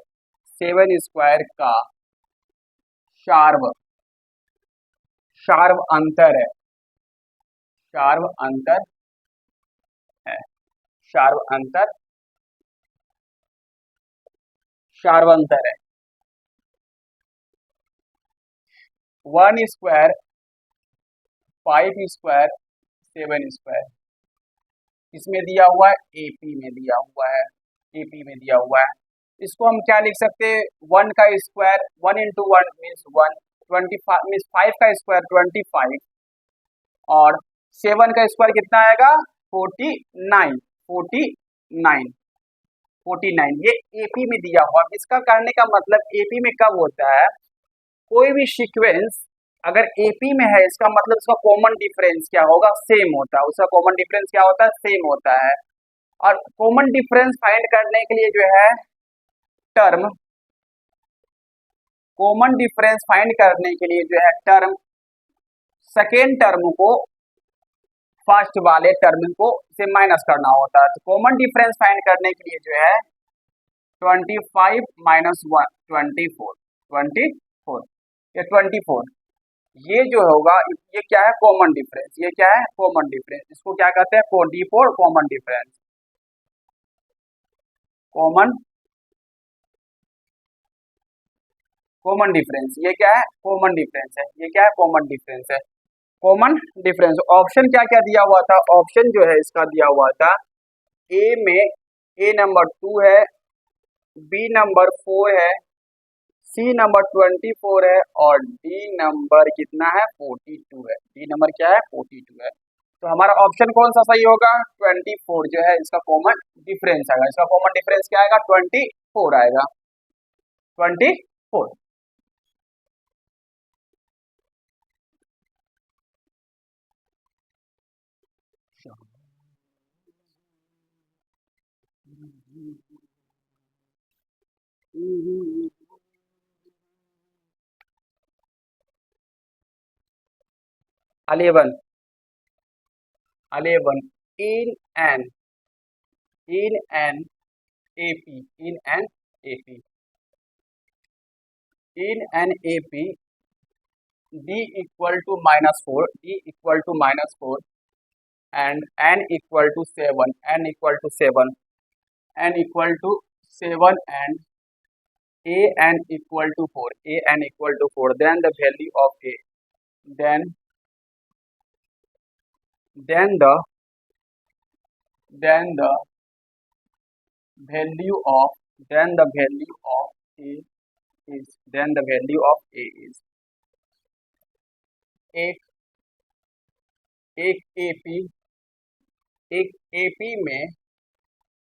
7 square का शार्व शार्व अंतर है, शार्व अंतर है, शार्व अंतर, शार्व अंतर है 1 स्क्वायर 5 स्क्वायर 7 स्क्वायर, इसमें दिया हुआ है, एपी में दिया हुआ है, एपी में दिया हुआ है, इसको हम क्या लिख सकते हैं, 1 का स्क्वायर 1 इंटू 1 मीन्स 1, 25 मीन्स 5 का स्क्वायर 25 और 7 का स्क्वायर कितना आएगा 49, 49, 49, ये एपी में दिया हुआ। इसका करने का मतलब एपी में कब होता है, कोई भी सीक्वेंस अगर एपी में है इसका मतलब इसका कॉमन डिफरेंस क्या होगा, सेम होता है, उसका कॉमन डिफरेंस क्या होता है, सेम होता है। और कॉमन डिफरेंस फाइंड करने के लिए जो है टर्म, कॉमन डिफरेंस फाइंड करने के लिए जो है टर्म, सेकेंड टर्म को फर्स्ट वाले टर्म को से माइनस करना होता है, तो कॉमन डिफरेंस फाइंड करने के लिए जो है 25 माइनस 1 24, 24 या 24, ये जो होगा ये क्या है, कॉमन डिफरेंस, ये क्या है कॉमन डिफरेंस, इसको क्या कहते हैं 44 common difference, common common difference, ये क्या है कॉमन डिफरेंस है, ये क्या है कॉमन डिफरेंस है, कॉमन डिफरेंस। ऑप्शन क्या क्या दिया हुआ था, ऑप्शन जो है इसका दिया हुआ था, ए में ए नंबर 2 है, बी नंबर 4 है, सी नंबर 24 है और डी नंबर कितना है 42 है, डी नंबर क्या है 42 है। तो हमारा ऑप्शन कौन सा सही होगा, 24 जो है इसका कॉमन डिफरेंस आएगा, इसका कॉमन डिफरेंस क्या आएगा 24 आएगा, 24। Eleven, eleven in an, in an AP, in an AP, in an AP d equal to -4, d equal to -4 and n equal to 7, n equal to 7, n equal to 7 and an equal to 4, an equal to 4, then the value of a, then then the then the value of then the value of a is then the value of a is एक एक AP एक AP में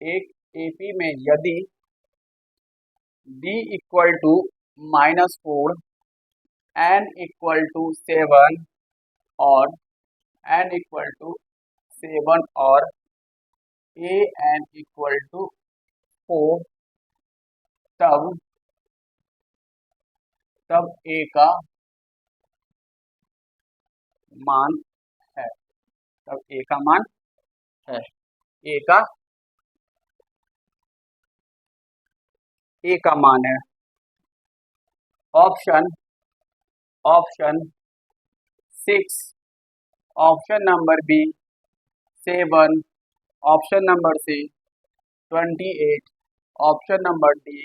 एक AP में यदि d equal to -4, n equal to 7 और n equal to 7 और a n equal to 4, तब तब a का मान है, तब a का मान है, a का मान है। Option option 6, option number B 7, option number C 28, option number D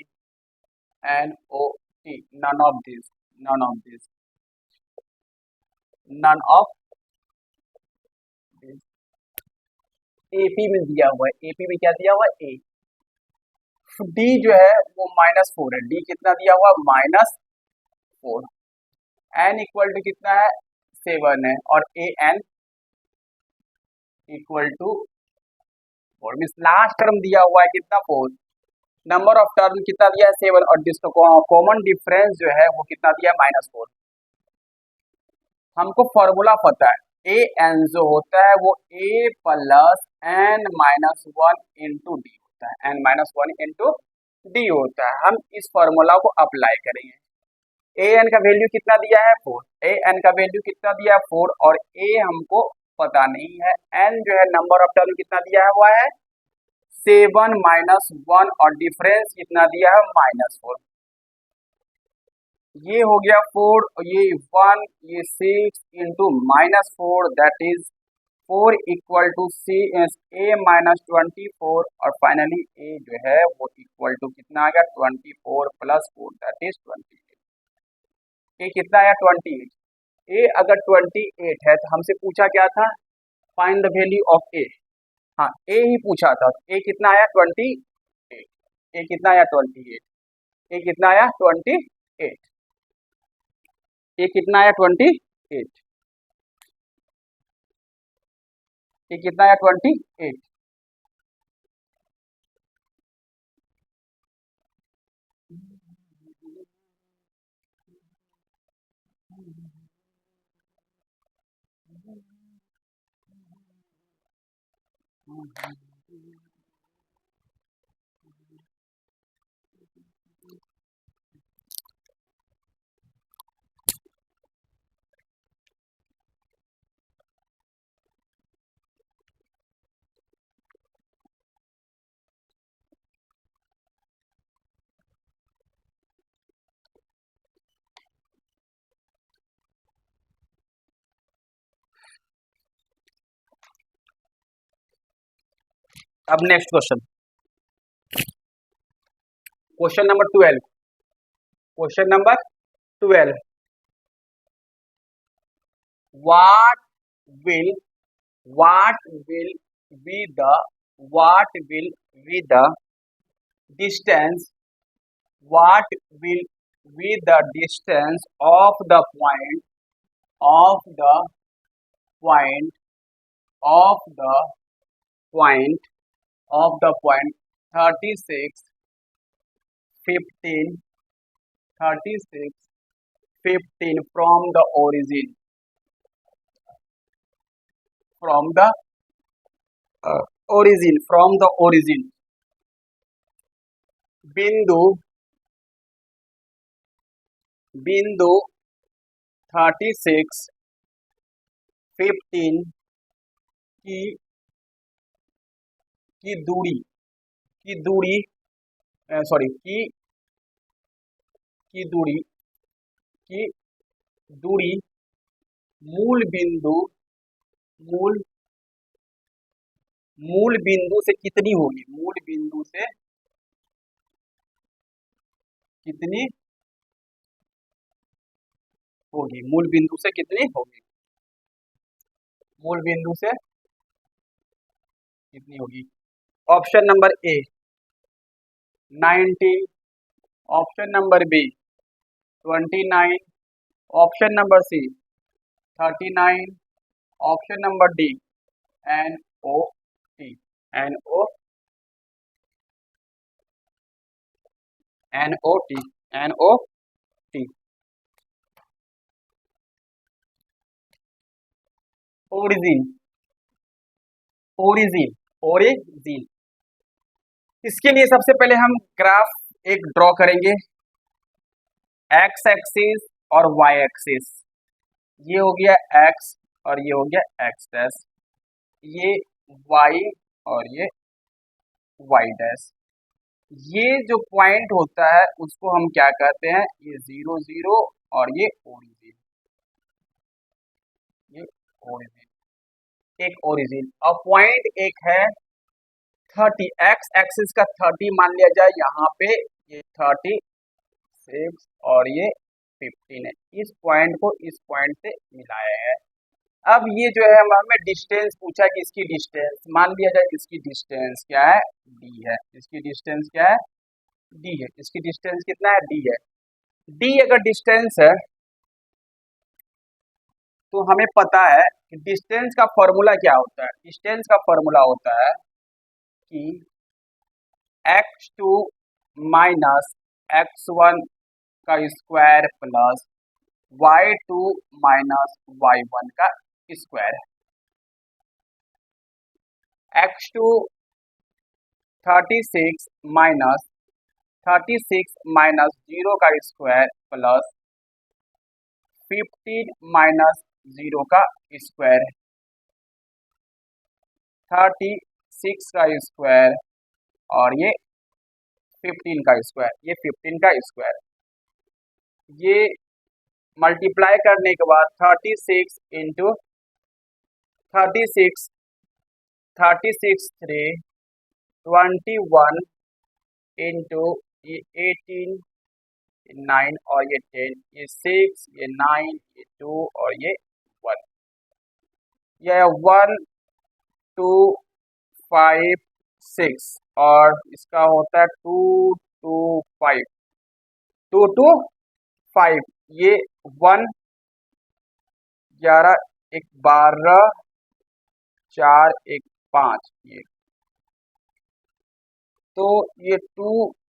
NOT, none of these, none of these, none of these। AP में दिया हुआ है, एपी में क्या दिया हुआ है, ए। डी जो है वो -4 है, डी कितना दिया हुआ, -4, एन इक्वल टू कितना है, 7 है, और a n equal to 4, means last term दिया हुआ है कितना, 4, नंबर ऑफ टर्म कितना दिया है, 7, और जिसका कॉमन डिफरेंस जो है वो कितना दिया है, -4। हमको फॉर्मूला पता है, ए एन जो होता है वो a plus n minus 1 into d होता है, एन माइनस 1 इंटू डी होता है। हम इस फॉर्मूला को अप्लाई करेंगे। ए एन का वैल्यू कितना दिया है, 4, ए एन का वैल्यू कितना दिया है, 4, और ए हमको पता नहीं है, एन जो है नंबर ऑफ टर्म कितना दिया है, वो है 7 माइनस 1, और डिफरेंस कितना दिया है, -4। ये हो गया 4, ये 1, ये 6 into -4, that is 4 equal to C A minus 24, और फाइनली ए जो है वो इक्वल टू कितना आ गया, 24 प्लस 4, दैट इज 28। ए कितना आया, 28। ए अगर 28 है तो हमसे पूछा क्या था, फाइंड द वैल्यू ऑफ ए। हाँ, ए ही पूछा था, ए कितना आया, 28। ए कितना आया, 28। ए कितना आया, 28। ये कितना आया, 28। ये कितना आया, 28। अब next question, question number 12, question number 12, what will what will be the what will be the distance what will be the distance of the point of the point of the point of the point 36 15 36 15 from the origin from the origin बिंदु 36 15 की दूरी sorry की दूरी मूल बिंदु से कितनी होगी, मूल बिंदु से कितनी होगी, मूल बिंदु से कितनी होगी, मूल बिंदु से कितनी होगी। Option number A 90, option number B 29, option number C 39, option number D N O T, N O N O T, N O T. Origin, origin, origin. इसके लिए सबसे पहले हम ग्राफ एक ड्रॉ करेंगे, एक्स एक्सिस और वाई एक्सिस। ये हो गया एक्स और ये हो गया एक्स डैश, ये वाई और ये वाई डैश। ये जो पॉइंट होता है उसको हम क्या कहते हैं, ये 0 0 और ये ओरिजिन, ये ओरिजिन, एक ओरिजिन। और पॉइंट एक है 30, एक्स एक्सिस का 30 मान लिया जाए यहाँ पे, ये 36 और ये 15 है। इस पॉइंट को इस पॉइंट से मिलाया है। अब ये जो है हमें डिस्टेंस पूछा कि इसकी डिस्टेंस मान लिया जाए, इसकी डिस्टेंस क्या है, डी है। इसकी डिस्टेंस क्या है, डी है। इसकी डिस्टेंस कितना है, डी है। डी अगर डिस्टेंस है तो हमें पता है कि डिस्टेंस का फॉर्मूला क्या होता है। डिस्टेंस का फॉर्मूला होता है कि x2 माइनस x1 का square plus y2 minus y1 का स्क्वायर। x2 36 माइनस 36 माइनस 0 का स्क्वायर प्लस 15 माइनस 0 का स्क्वायर, 36 का स्क्वायर और ये 15 का स्क्वायर, ये 15 का स्क्वायर। ये मल्टीप्लाई करने के बाद 36 इंटू 36, 36 3 21 इंटू ये 18 9 और ये 10, ये 6 ये 9 ये 2 और ये 1, ये 1 2 5 6 और इसका होता है 2 2 5, 2 2 5, ये 1 11 1 12 4 1 5, ये तो ये 2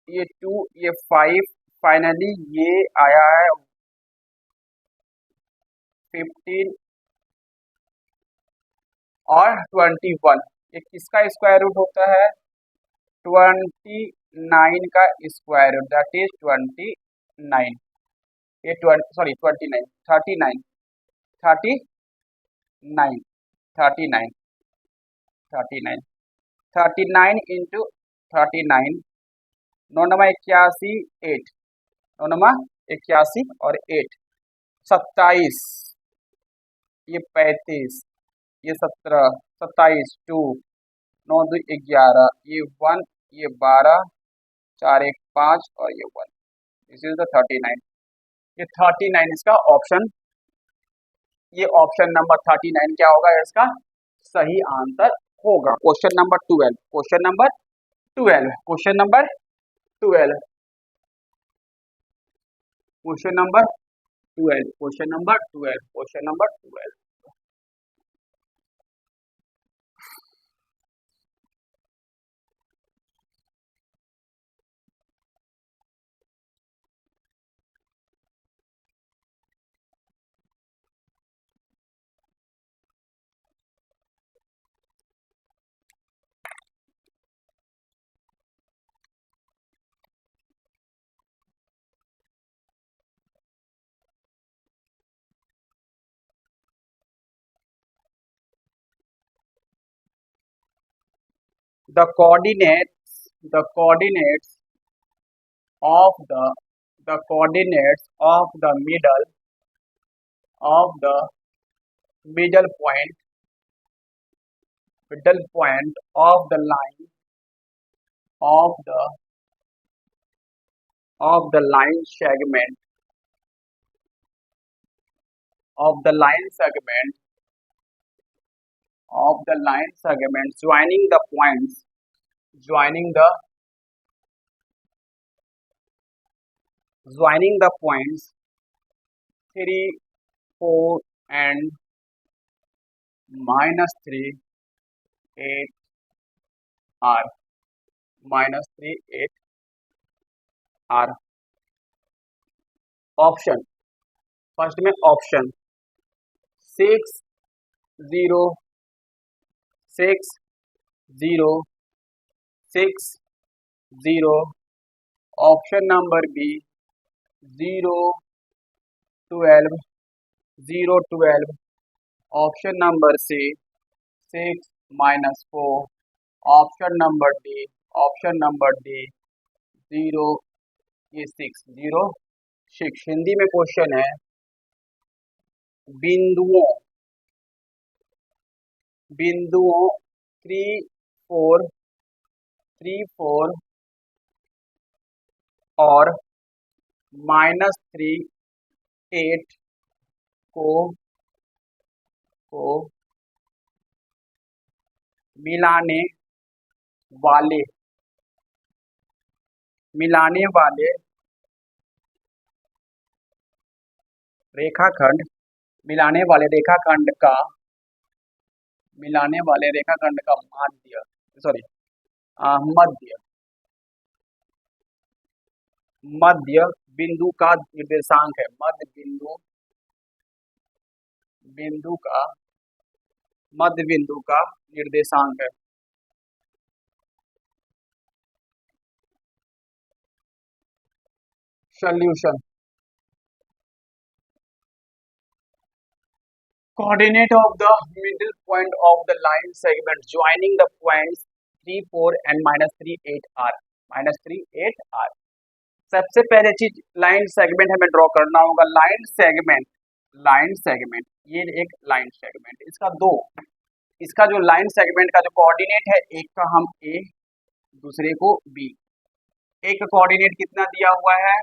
ये 2 ये 5, फाइनली ये आया है 15 और 21। ये किसका स्क्वायर रूट होता है, 29 का स्क्वायर रूट, दैट इज 29। ये 20 सॉरी 29 39 39 39 39 39 इंटू 39, 9 नमा 81 8, 9 नमा 81 और 8 27, ये 35, ये 17 27 2 9 2 11, ये 1 ये 12 4 1 5 और ये 1, दिस इज द 39। ये 39 इसका ऑप्शन, ये ऑप्शन नंबर 39 क्या होगा, इसका सही आंसर होगा। Question number 12, question number 12, question number 12, question number 12, question number 12, question number 12। The coordinates of the coordinates of the middle point of the line of of the line segment of the line segment joining the points joining the points 3, 4 and -3, 8 r -3, 8 r option first में option 6, 0, 6, 0, 6, 0, option number B 0, 12, 0, 12, option number C 6, -4, option number D 0, ये 6, 0, 6। हिंदी में question है बिंदुओं 3, 4, 3, 4 और -3, 8 को मिलाने वाले रेखाखंड का मध्य बिंदु का निर्देशांक है। मध्य बिंदु का निर्देशांक है। Solution coordinate of the middle point of the line segment joining the points 3, 4 and -3, 8 r -3, 8 r। सबसे पहले चीज लाइन सेगमेंट हमें ड्रॉ करना होगा। लाइन सेगमेंट ये एक लाइन सेगमेंट, इसका जो लाइन सेगमेंट का जो कोऑर्डिनेट है, एक का हम ए दूसरे को बी। एक का कोऑर्डिनेट कितना दिया हुआ है,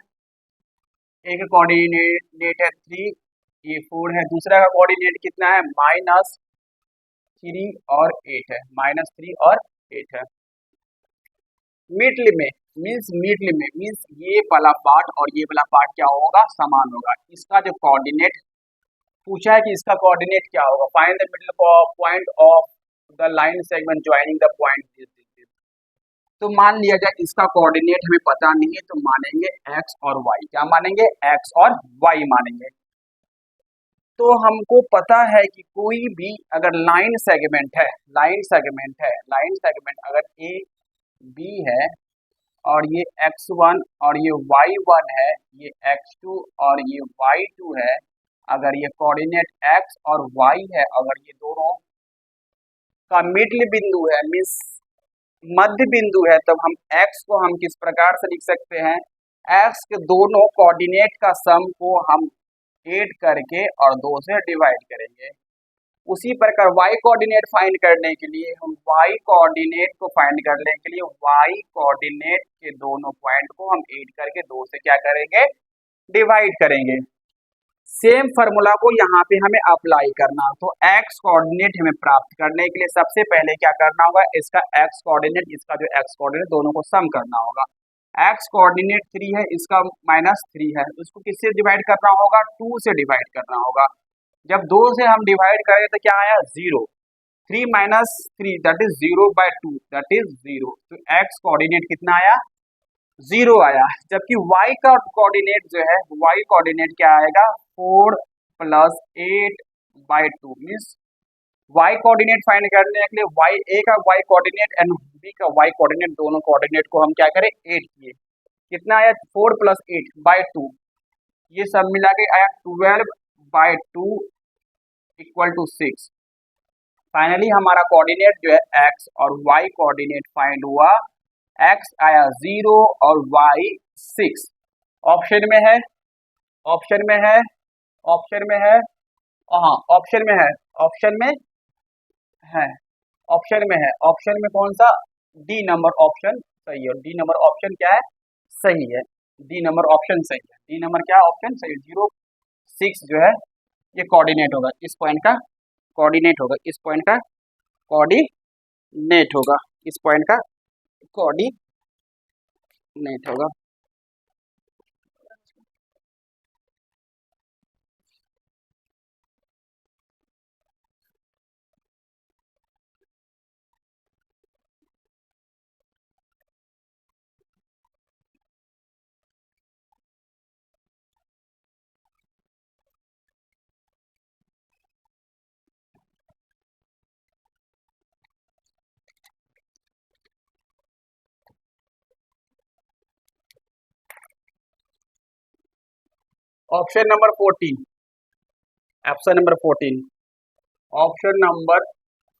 एक कोऑर्डिनेट है 3, ये 4 है। दूसरा का कोऑर्डिनेट कितना है, -3 और 8 है, -3 और 8 है। मिडल में मीन्स ये वाला पार्ट और ये वाला पार्ट क्या होगा, समान होगा। इसका जो कोऑर्डिनेट पूछा है कि इसका कोऑर्डिनेट क्या होगा, find the middle point of the line segment joining the point. तो मान लिया जाए इसका कोऑर्डिनेट हमें पता नहीं है, तो मानेंगे x और y। क्या मानेंगे, x और y मानेंगे। तो हमको पता है कि कोई भी अगर लाइन सेगमेंट अगर ए बी है और ये x1 और ये y1 है, ये x2 और ये y2 है, अगर ये कोऑर्डिनेट x और y है, अगर ये दोनों का मिडल बिंदु है मीन्स मध्य बिंदु है, तब हम x को हम किस प्रकार से लिख सकते हैं, x के दोनों कोऑर्डिनेट का सम को हम 8 करके और 2 से डिवाइड करेंगे। उसी प्रकार y कोऑर्डिनेट फाइंड करने के लिए हम y कोऑर्डिनेट के दोनों पॉइंट को हम 8 करके 2 से क्या करेंगे, डिवाइड करेंगे। सेम फार्मूला को यहाँ पे हमें अप्लाई करना। तो x कोऑर्डिनेट हमें प्राप्त करने के लिए सबसे पहले क्या करना होगा, इसका x कोऑर्डिनेट इसका जो x कोऑर्डिनेट दोनों को सम करना होगा। x कोऑर्डिनेट 3 है, इसका -3 है, उसको किससे डिवाइड करना होगा, 2 से डिवाइड करना होगा। जब 2 से हम डिवाइड करें तो क्या आया, 0। 3 - 3 दैट इज 0/2 दैट इज 0। तो x कोऑर्डिनेट कितना आया, 0 आया। जबकि y का कोऑर्डिनेट जो है, y कोऑर्डिनेट क्या आएगा, 4 + 8/2 मीन्स y कोऑर्डिनेट फाइंड करने के लिए a का y कोऑर्डिनेट एंड b का y कोऑर्डिनेट दोनों कोऑर्डिनेट को हम क्या करें, 8 किए। कितना आया, 4 + 8/2, ये सब मिला के आया 12/2 = 6। फाइनली हमारा कोऑर्डिनेट जो है x और y कोऑर्डिनेट फाइंड हुआ। x आया 0 और y 6। ऑप्शन में है हाँ ऑप्शन में ऑप्शन में कौन सा, डी नंबर ऑप्शन सही है। डी नंबर ऑप्शन क्या है, सही है। डी नंबर ऑप्शन सही है। डी नंबर क्या ऑप्शन सही है, 0 6 जो है ये कोऑर्डिनेट होगा, इस पॉइंट का कोऑर्डिनेट होगा, इस पॉइंट का कोऑर्डिनेट होगा, इस पॉइंट का कोऑर्डिनेट होगा। Option number 14, option number 14, option number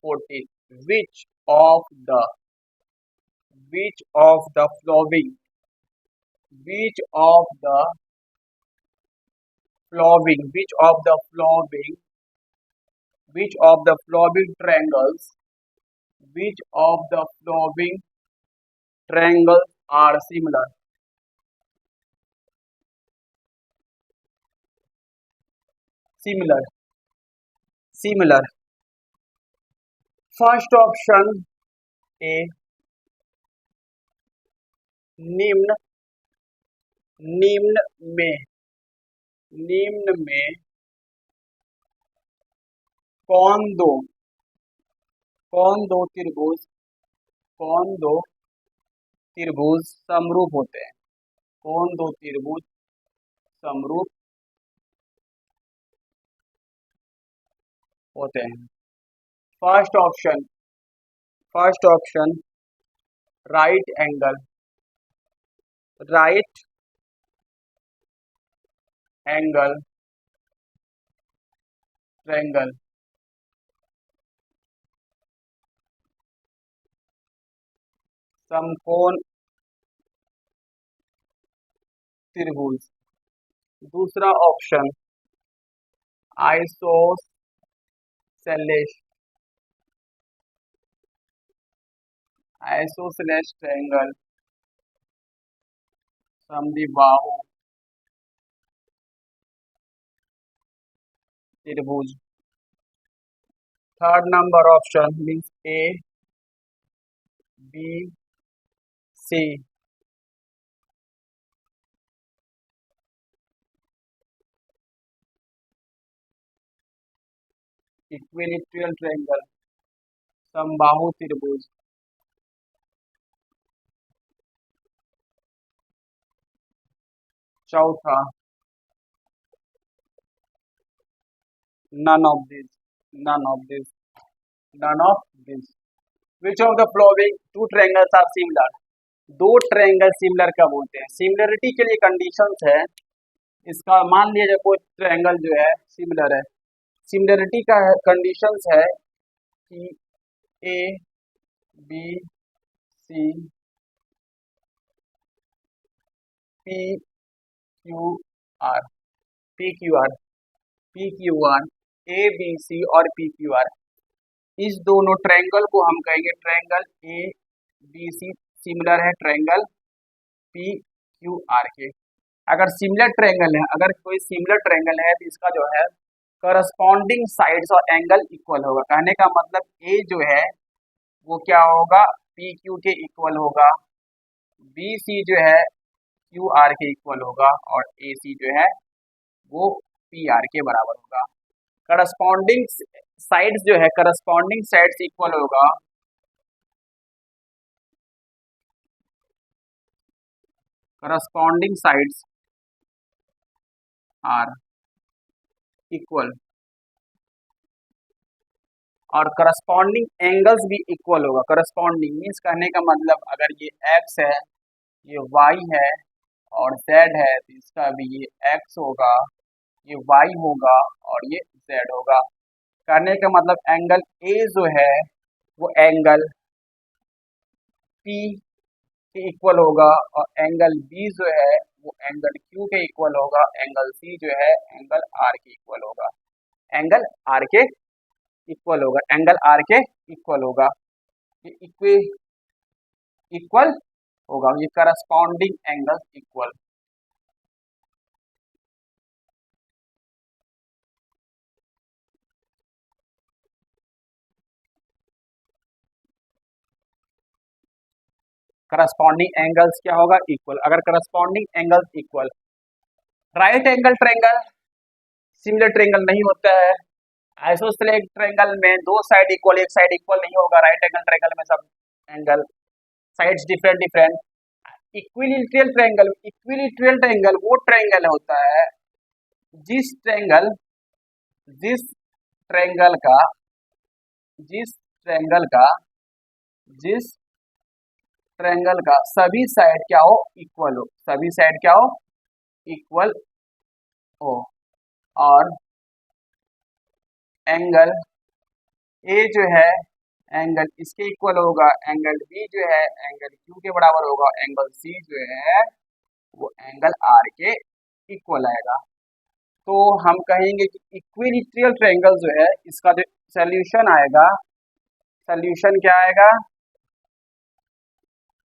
14, which of the which of the following which of the following which of the following which of the following triangles which of the following triangles are similar? Similar, similar. First option A, निम्न निम्न में निम्न में कौन दो त्रिभुज कौन दो त्रिभुज समरूप होते हैं, कौन दो त्रिभुज समरूप होते हैं? First option, first option right angle, right angle triangle, समकोण त्रिभुज। दूसरा ऑप्शन आइसोसेलेस, आइसोसेलेस ट्रायंगल, समद्विबाहु त्रिभुज। Third number option means A B C, equilateral triangle, समबाहु त्रिभुज। चौथा none of this, none of this, none of this. Which of the following two triangles are similar? दो triangle similar कब होते हैं? Similarity के लिए कंडीशंस है, इसका मान लिया जाए कोई ट्रायंगल जो है सिमिलर है, सिमिलरिटी का कंडीशंस है कि A B C P Q R, P Q R, P Q R, A B C और पी क्यू आर, इस दोनों ट्रायंगल को हम कहेंगे triangle A B C similar है ट्रायंगल पी क्यू आर के। अगर सिमिलर ट्रायंगल है, अगर कोई सिमिलर ट्रायंगल है तो इसका जो है करस्पॉन्डिंग साइड्स और एंगल इक्वल होगा। कहने का मतलब ए जो है वो क्या होगा, पी क्यू के इक्वल होगा, बी सी जो है क्यू आर के इक्वल होगा और ए सी जो है वो पी आर के बराबर होगा। करस्पॉन्डिंग साइड्स जो है, करस्पॉन्डिंग साइड्स इक्वल होगा, करस्पॉन्डिंग साइड्स आर इक्वल और करस्पॉन्डिंग एंगल्स भी इक्वल होगा। करस्पॉन्डिंग मीन्स कहने का मतलब अगर ये एक्स है, ये वाई है और जेड है तो इसका भी ये एक्स होगा, ये वाई होगा और ये जेड होगा। कहने का मतलब एंगल ए जो है वो एंगल पी के इक्वल होगा और एंगल बी जो है वो एंगल क्यू के इक्वल होगा, एंगल सी जो है एंगल आर के इक्वल होगा, एंगल आर के इक्वल होगा, एंगल आर के इक्वल होगा, ये इक्वल होगा, ये corresponding angle equal. Corresponding angles क्या होगा, इक्वल। अगर corresponding angles equal, right angle triangle similar triangle नहीं होता है। आइसोसेलेस ट्रायंगल में दो साइड इक्वल, एक साइड इक्वल नहीं होगा। राइट एंगल ट्रायंगल में सब angle sides different different. Equilateral triangle वो ट्रायंगल होता है जिस ट्रायंगल जिस ट्रायंगल का जिस ट्रायंगल का जिस ट्रायंगल का सभी साइड क्या हो, इक्वल हो। सभी साइड क्या हो, इक्वल हो। और एंगल ए जो है एंगल इसके इक्वल होगा, एंगल बी जो है एंगल क्यू के बराबर होगा, एंगल सी जो है वो एंगल आर के इक्वल आएगा। तो हम कहेंगे कि इक्विलिटरल ट्रायंगल जो है इसका जो सोल्यूशन आएगा, सोल्यूशन क्या आएगा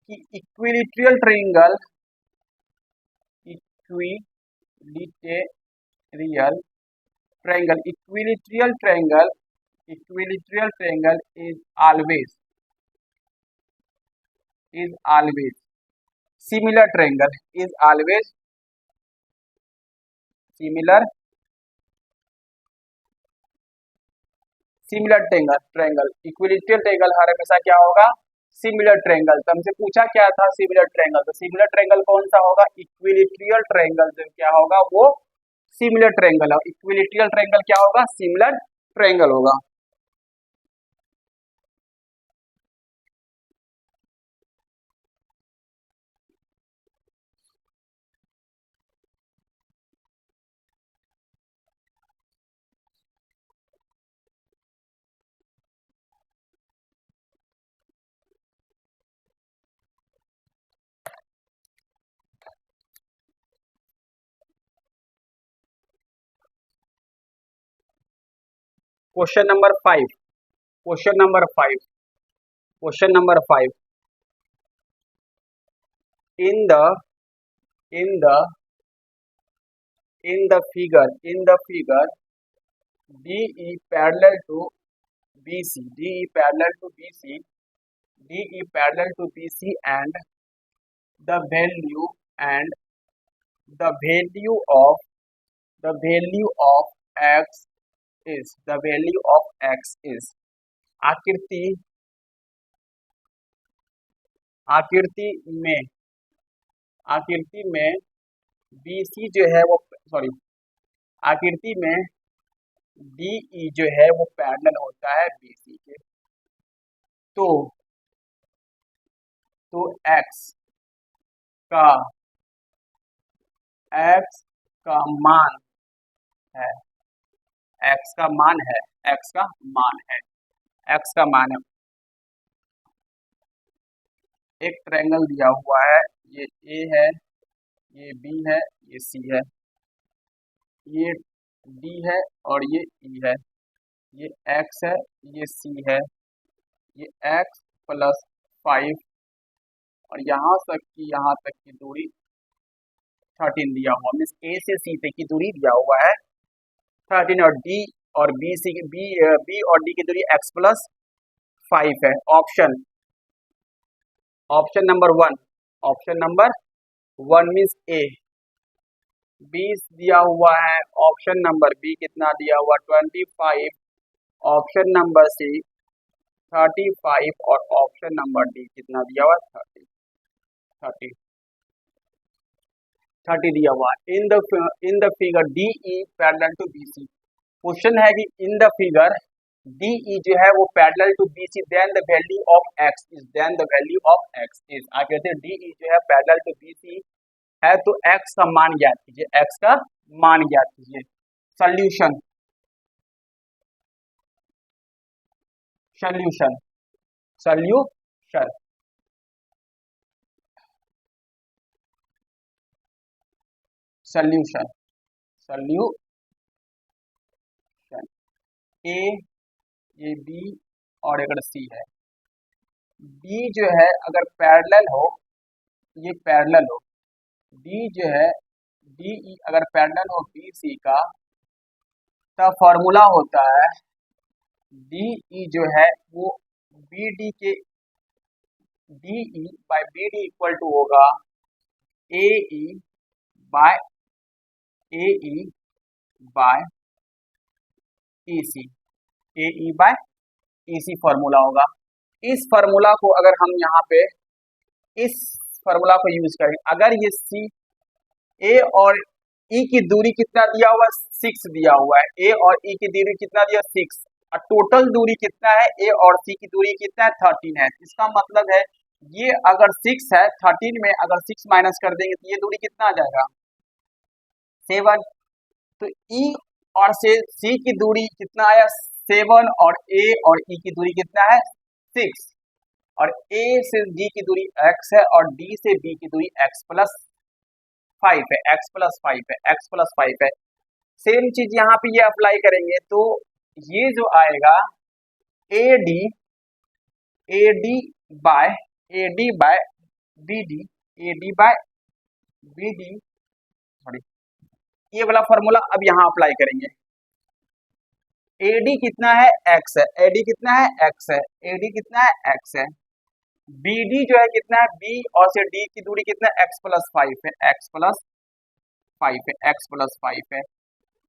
कि equilateral triangle equilateral triangle is always similar triangle is always similar triangle equilateral triangle हर हमेशा क्या होगा, सिमिलर ट्रायंगल। तो हमसे पूछा क्या था, सिमिलर ट्रायंगल। तो सिमिलर ट्रायंगल कौन सा होगा, इक्विलिटरल ट्रायंगल जो क्या होगा वो सिमिलर ट्रायंगल है। इक्विलिटरल ट्रायंगल क्या होगा, सिमिलर ट्रायंगल होगा। Question number 5, question number 5, question number 5, in the in the in the figure DE parallel to BC, DE parallel to BC, DE parallel to BC, and the value and the value of x is आकृति आकृति में आकृति में BC जो है वो sorry आकृति में DE जो है वो पैरेलल होता है BC के। तो x का x का मान है x का मान है x का मान है x का मान है। एक ट्रायंगल दिया हुआ है, ये A है, ये B है, ये C है, ये D है और ये E है, ये x है, ये C है, ये x प्लस 5 और यहाँ तक की दूरी 13 दिया हुआ, मीन्स A से C तक की दूरी दिया हुआ है 13 और D और B और D की दूरी x प्लस 5 है। Option number 1 means A। B दिया हुआ है, ऑप्शन नंबर B कितना दिया हुआ 25, ऑप्शन नंबर C 35 और ऑप्शन नंबर D कितना दिया हुआ 30 दिया हुआ है। In the figure DE parallel to BC, question है कि इन द फिगर DE जो है वो parallel to BC, then the value of x is आप कहते हैं DE जो है पैरेलल टू BC है तो x का मान ज्ञात कीजिए, x का मान ज्ञात कीजिए। Solution solution solution solution solution A, ये B और अगर C है, D जो है अगर पैरेलल हो, ये पैरेलल हो, D जो है DE अगर पैरेलल हो BC का, तब फॉर्मूला होता है DE जो है वो BD के d e by B d equal to होगा a e by a e by e c, a e by e c formula होगा। इस फॉर्मूला को अगर हम यहाँ पे इस फॉर्मूला को यूज करें, अगर ये सी ए और ई की दूरी कितना दिया हुआ है, 6 दिया हुआ है, ए और ई की दूरी कितना दिया 6, और टोटल दूरी कितना है, ए और सी की दूरी कितना है 13 है। इसका मतलब है ये अगर 6 है, 13 में अगर 6 माइनस कर देंगे तो ये दूरी कितना आ जाएगा 7। तो ई और से सी की दूरी कितना आया 7, और ए और ई की दूरी कितना है 6, और ए से डी की दूरी x है, और डी से बी की दूरी x+5 है, x+5 है। सेम चीज यहाँ पे ये अप्लाई करेंगे तो ये जो आएगा A D by B D, sorry, ये वाला फॉर्मूला अब यहाँ अप्लाई करेंगे। एडी कितना है x है, एडी कितना है x है, एडी कितना है x है, BD जो है कितना है B और से D की दूरी कितना है x+5 है, x+5 है।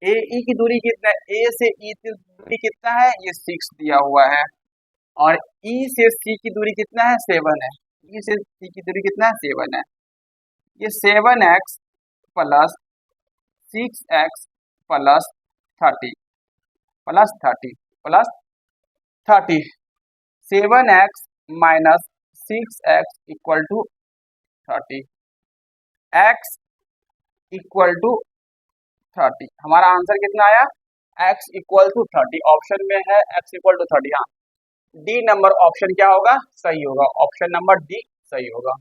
AE की दूरी कितना है, A से E की दूरी कितना है, ये 6 दिया हुआ है, और E से C की दूरी कितना है 7 है, E से C की दूरी कितना है 7 है। ये 7x plus 6x plus 30 7x minus 6x equal to 30, x equal to 30। हमारा आंसर कितना आया x इक्वल टू 30, ऑप्शन में है x इक्वल टू 30। हाँ, डी नंबर ऑप्शन क्या होगा, सही होगा, ऑप्शन नंबर डी सही होगा।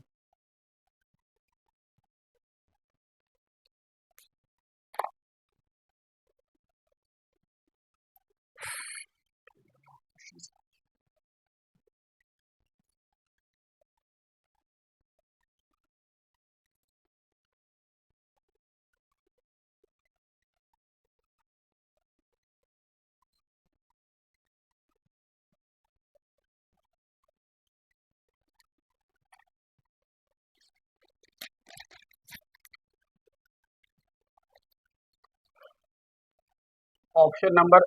Option number